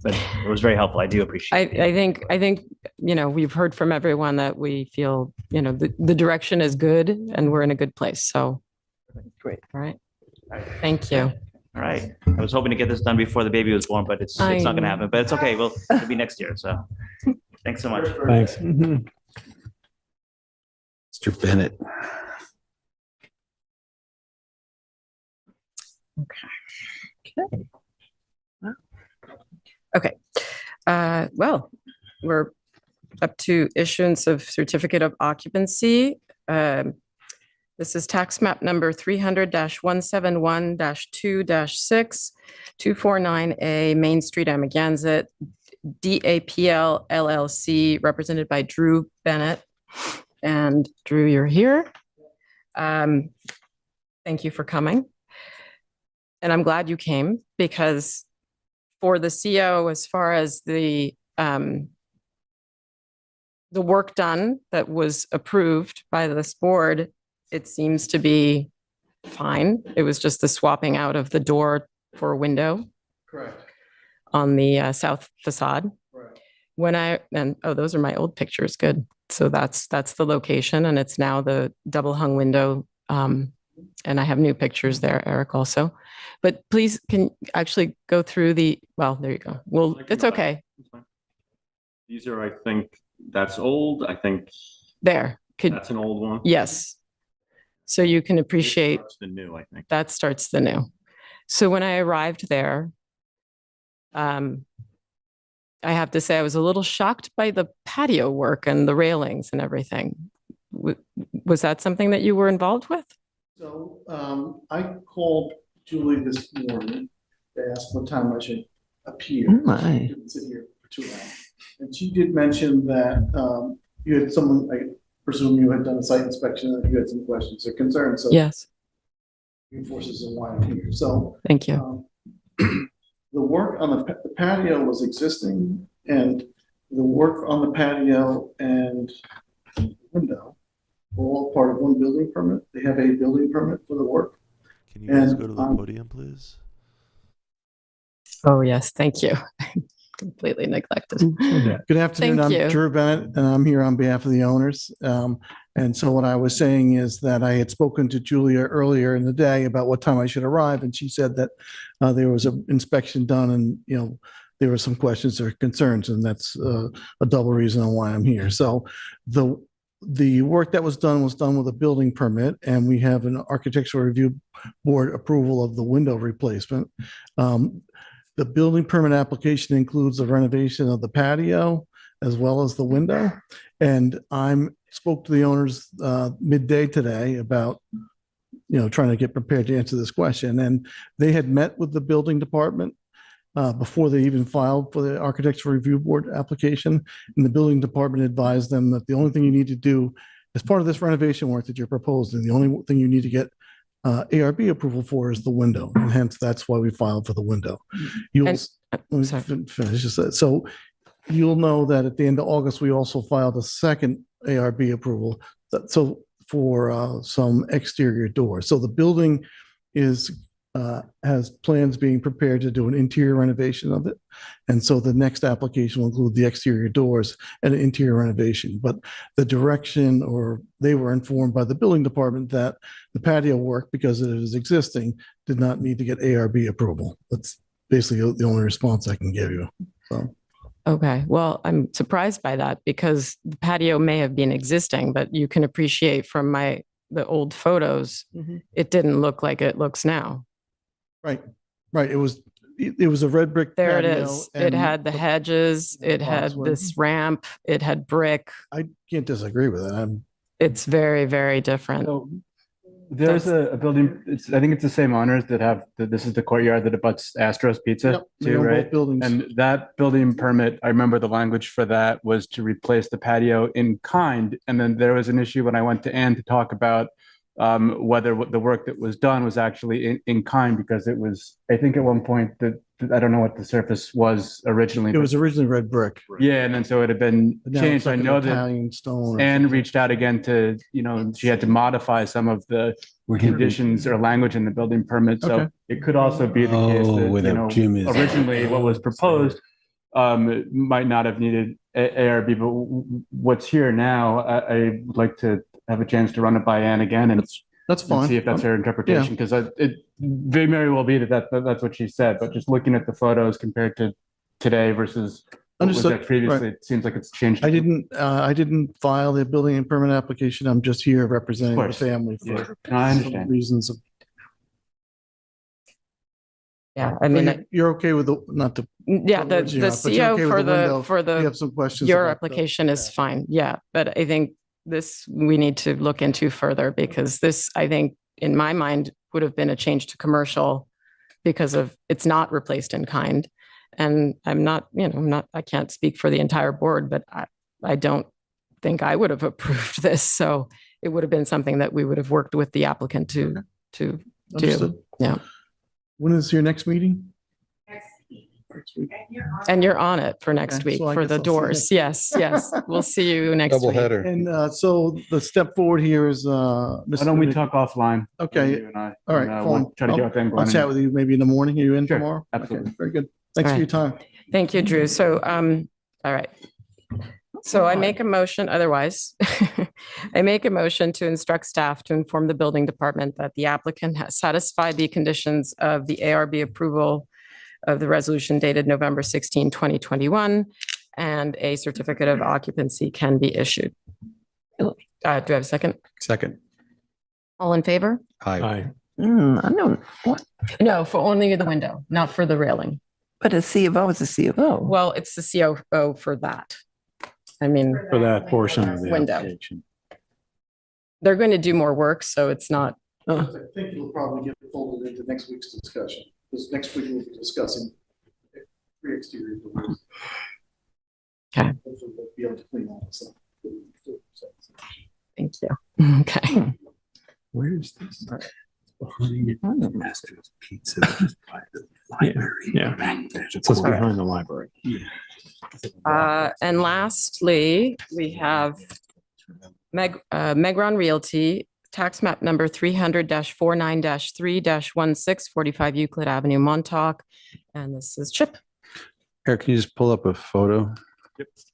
it was very helpful. I do appreciate it. I think, we've heard from everyone that we feel, the direction is good and we're in a good place. So. Great. All right. Thank you. All right. I was hoping to get this done before the baby was born, but it's not going to happen, but it's okay. It'll be next year. So thanks so much. thanks. Mr. Bennett. Okay. Well, we're up to issuance of certificate of occupancy. This is tax map number 300-171-2-6, 249A Main Street, Amagansett, DAPL LLC, represented by Drew Bennett. And Drew, you're here. Thank you for coming. And I'm glad you came, because for the CO, as far as the work done that was approved by this board, it seems to be fine. It was just the swapping out of the door for a window. Correct. On the south facade. Right. Those are my old pictures. Good. So that's the location, and it's now the double hung window. And I have new pictures there, Eric, also. But please, can actually go through well, there you go. Well, it's okay. These are, I think, that's old. I think There. that's an old one. Yes. So you can appreciate. That's the new, I think. That starts the new. So when I arrived there, I have to say I was a little shocked by the patio work and the railings and everything. Was that something that you were involved with? So I called Julie this morning to ask what time I should appear. Oh, my. I couldn't sit here for 2 hours. And she did mention that you had someone, I presume you had done a site inspection and you had some questions or concerns. So Yes. reinforces why I'm here. So Thank you. the work on the patio was existing, and the work on the patio and window were all part of one building permit. They have a building permit for the work. Can you guys And, go to the podium, please? Oh, yes. Thank you. completely neglected. Good afternoon. Thank you. I'm Drew Bennett, and I'm here on behalf of the owners. And so what I was saying is that I had spoken to Julia earlier in the day about what time I should arrive, and she said that there was an inspection done, and there were some questions or concerns, and that's a double reason on why I'm here. So the work that was done with a building permit, and we have an architectural review board approval of the window replacement. The building permit application includes the renovation of the patio as well as the window. And spoke to the owners midday today about, trying to get prepared to answer this question. And they had met with the building department before they even filed for the architectural review board application. And the building department advised them that the only thing you need to do as part of this renovation work that you're proposing, the only thing you need to get ARB approval for is the window, and hence that's why we filed for the window. Let me finish this. So you'll know that at the end of August, we also filed a second ARB approval. So for some exterior doors. So the building has plans being prepared to do an interior renovation of it. And so the next application will include the exterior doors and an interior renovation. But the direction, or they were informed by the building department that the patio work, because it is existing, did not need to get ARB approval. That's basically the only response I can give you. So. Okay, well, I'm surprised by that because the patio may have been existing, but you can appreciate from the old photos, it didn't look like it looks now. Right. It was a red brick There it patio, is. It and had the hedges, it had boxwood. this ramp, it had brick. I can't disagree with it. It's very, very different. So there's a building, I think it's the same owners that have, this is the courtyard that abuts Astro's Pizza Yep, they too, own both right? buildings. And that building permit, I remember the language for that was to replace the patio in kind. And then there was an issue when I went to Ann to talk about whether the work that was done was actually in kind, because it was, I think at one point that I don't know what the surface was originally. It was originally red brick. Yeah, and then so it had been But now changed. it's like I an know that Italian stone. or Anne something. reached out again to, she had to modify some of the conditions or language in the building permit. So Okay. it could also be the case that, Jim is- originally what was proposed might not have needed ARB, but what's here now, I would like to have a chance to run it by Anne again and That's fine. see if that's her interpretation, because it very very well be that's what she said, but just looking at the photos compared to today versus what was Understood. there previously, Right. it seems like it's changed. I didn't file the building and permit application. I'm just here representing the course. family Yeah. for No, I some understand. reasons. Yeah, I mean, You're okay with not to. yeah, the words in your mouth, but you're CO okay with for the window. for We the have some questions. your about the- application is fine. Yeah, but I think this we need to look into further because this, I think, in my mind, would have been a change to commercial because of it's not replaced in kind. And I'm not, I can't speak for the entire board, but I don't think I would have approved this. So it would have been something that we would have worked with the applicant to do. Understood. Yeah. When is your next meeting? Next week. And you're on it for next Okay, week so I for guess the I'll see doors. Yes. We'll see you next week. And so the step forward here is, Why don't we talk offline? Okay. You and I, All right, and, fine. we'll try to get with them. I'll chat with you maybe in the morning. Are you in Sure, tomorrow? absolutely. Okay, very good. Thanks All for your right. time. Thank you, Drew. So, all right. So I make a motion, otherwise, I make a motion to instruct staff to inform the building department that the applicant has satisfied the conditions of the ARB approval of the resolution dated November 16, 2021, and a certificate of occupancy can be issued. Do I have a second? Second. All in favor? Aye. I don't, what? No, for only the window, not for the railing. But a C of O is a C of O. Well, it's the COO for that. I mean, For that portion of the Window. application. they're going to do more work, so it's not, I think it'll probably get folded into next week's discussion, because next week we'll be discussing three exterior doors. Okay. Hopefully we'll be able to clean all this up. thank you. Okay. Where is this? Behind Astro's Pizza, just by the library. Yeah. Back there. So it's behind the library. And lastly, we have Megron Realty, tax map number 300-49-3-16, 45 Euclid Avenue, Montauk. And this is Chip. Eric, can you just pull up a photo? Yep. So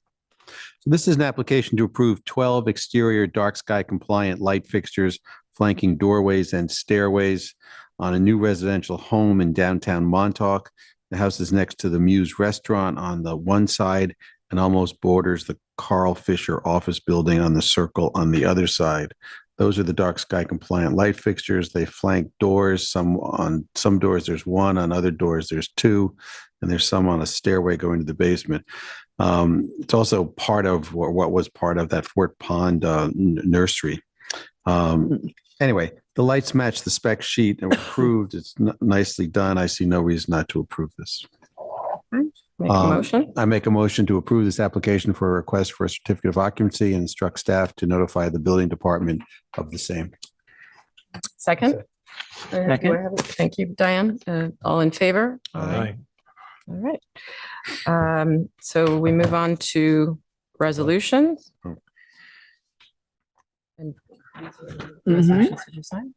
this is an application to approve 12 exterior dark sky compliant light fixtures flanking doorways and stairways on a new residential home in downtown Montauk. The house is next to the Muse Restaurant on the one side and almost borders the Carl Fisher office building on the circle on the other side. Those are the dark sky compliant light fixtures. They flank doors. On some doors there's one, on other doors there's two, and there's some on a stairway going to the basement. It's also part of what was part of that Fort Pond nursery. Anyway, the lights match the spec sheet and were approved. It's nicely done. I see no reason not to approve this. Make a motion. I make a motion to approve this application for a request for a certificate of occupancy and instruct staff to notify the building department of the same. Second. Thank you, Diane. All in favor? Aye. All right. So we move on to resolutions. And resolutions, did you sign?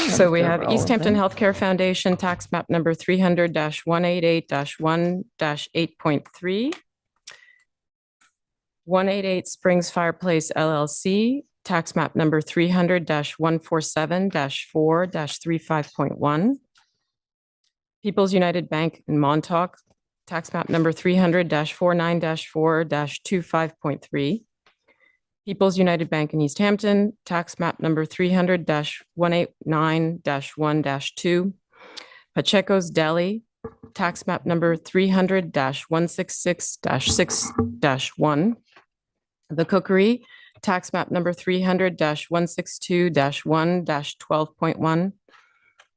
So we have East Hampton Healthcare Foundation tax map number 300-188-1-8.3. 188 Springs Fireplace LLC, tax map number 300-147-4-35.1. People's United Bank in Montauk, tax map number 300-49-4-25.3. People's United Bank in East Hampton, tax map number 300-189-1-2. Pacheco's Deli, tax map number 300-166-6-1. The Cookery, tax map number 300-162-1-12.1.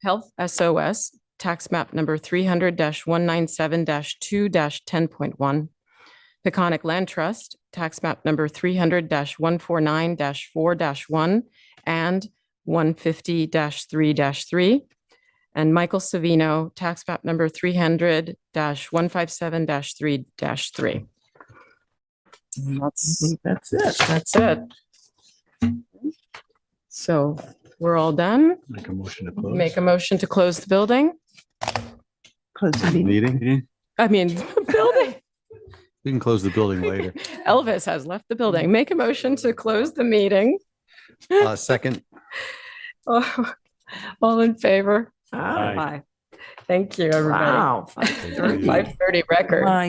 Health SOS, tax map number 300-197-2-10.1. Peconic Land Trust, tax map number 300-149-4-1 and 150-3-3. And Michael Savino, tax map number 300-157-3-3. That's it. That's it. So we're all done. Make a motion to close. Make a motion to close the building. Close the meeting. Meeting? I mean, building. We can close the building later. Elvis has left the building. Make a motion to close the meeting. Second. All in favor? Aye. Aye. Thank you, everybody. Wow. 5:30 record. My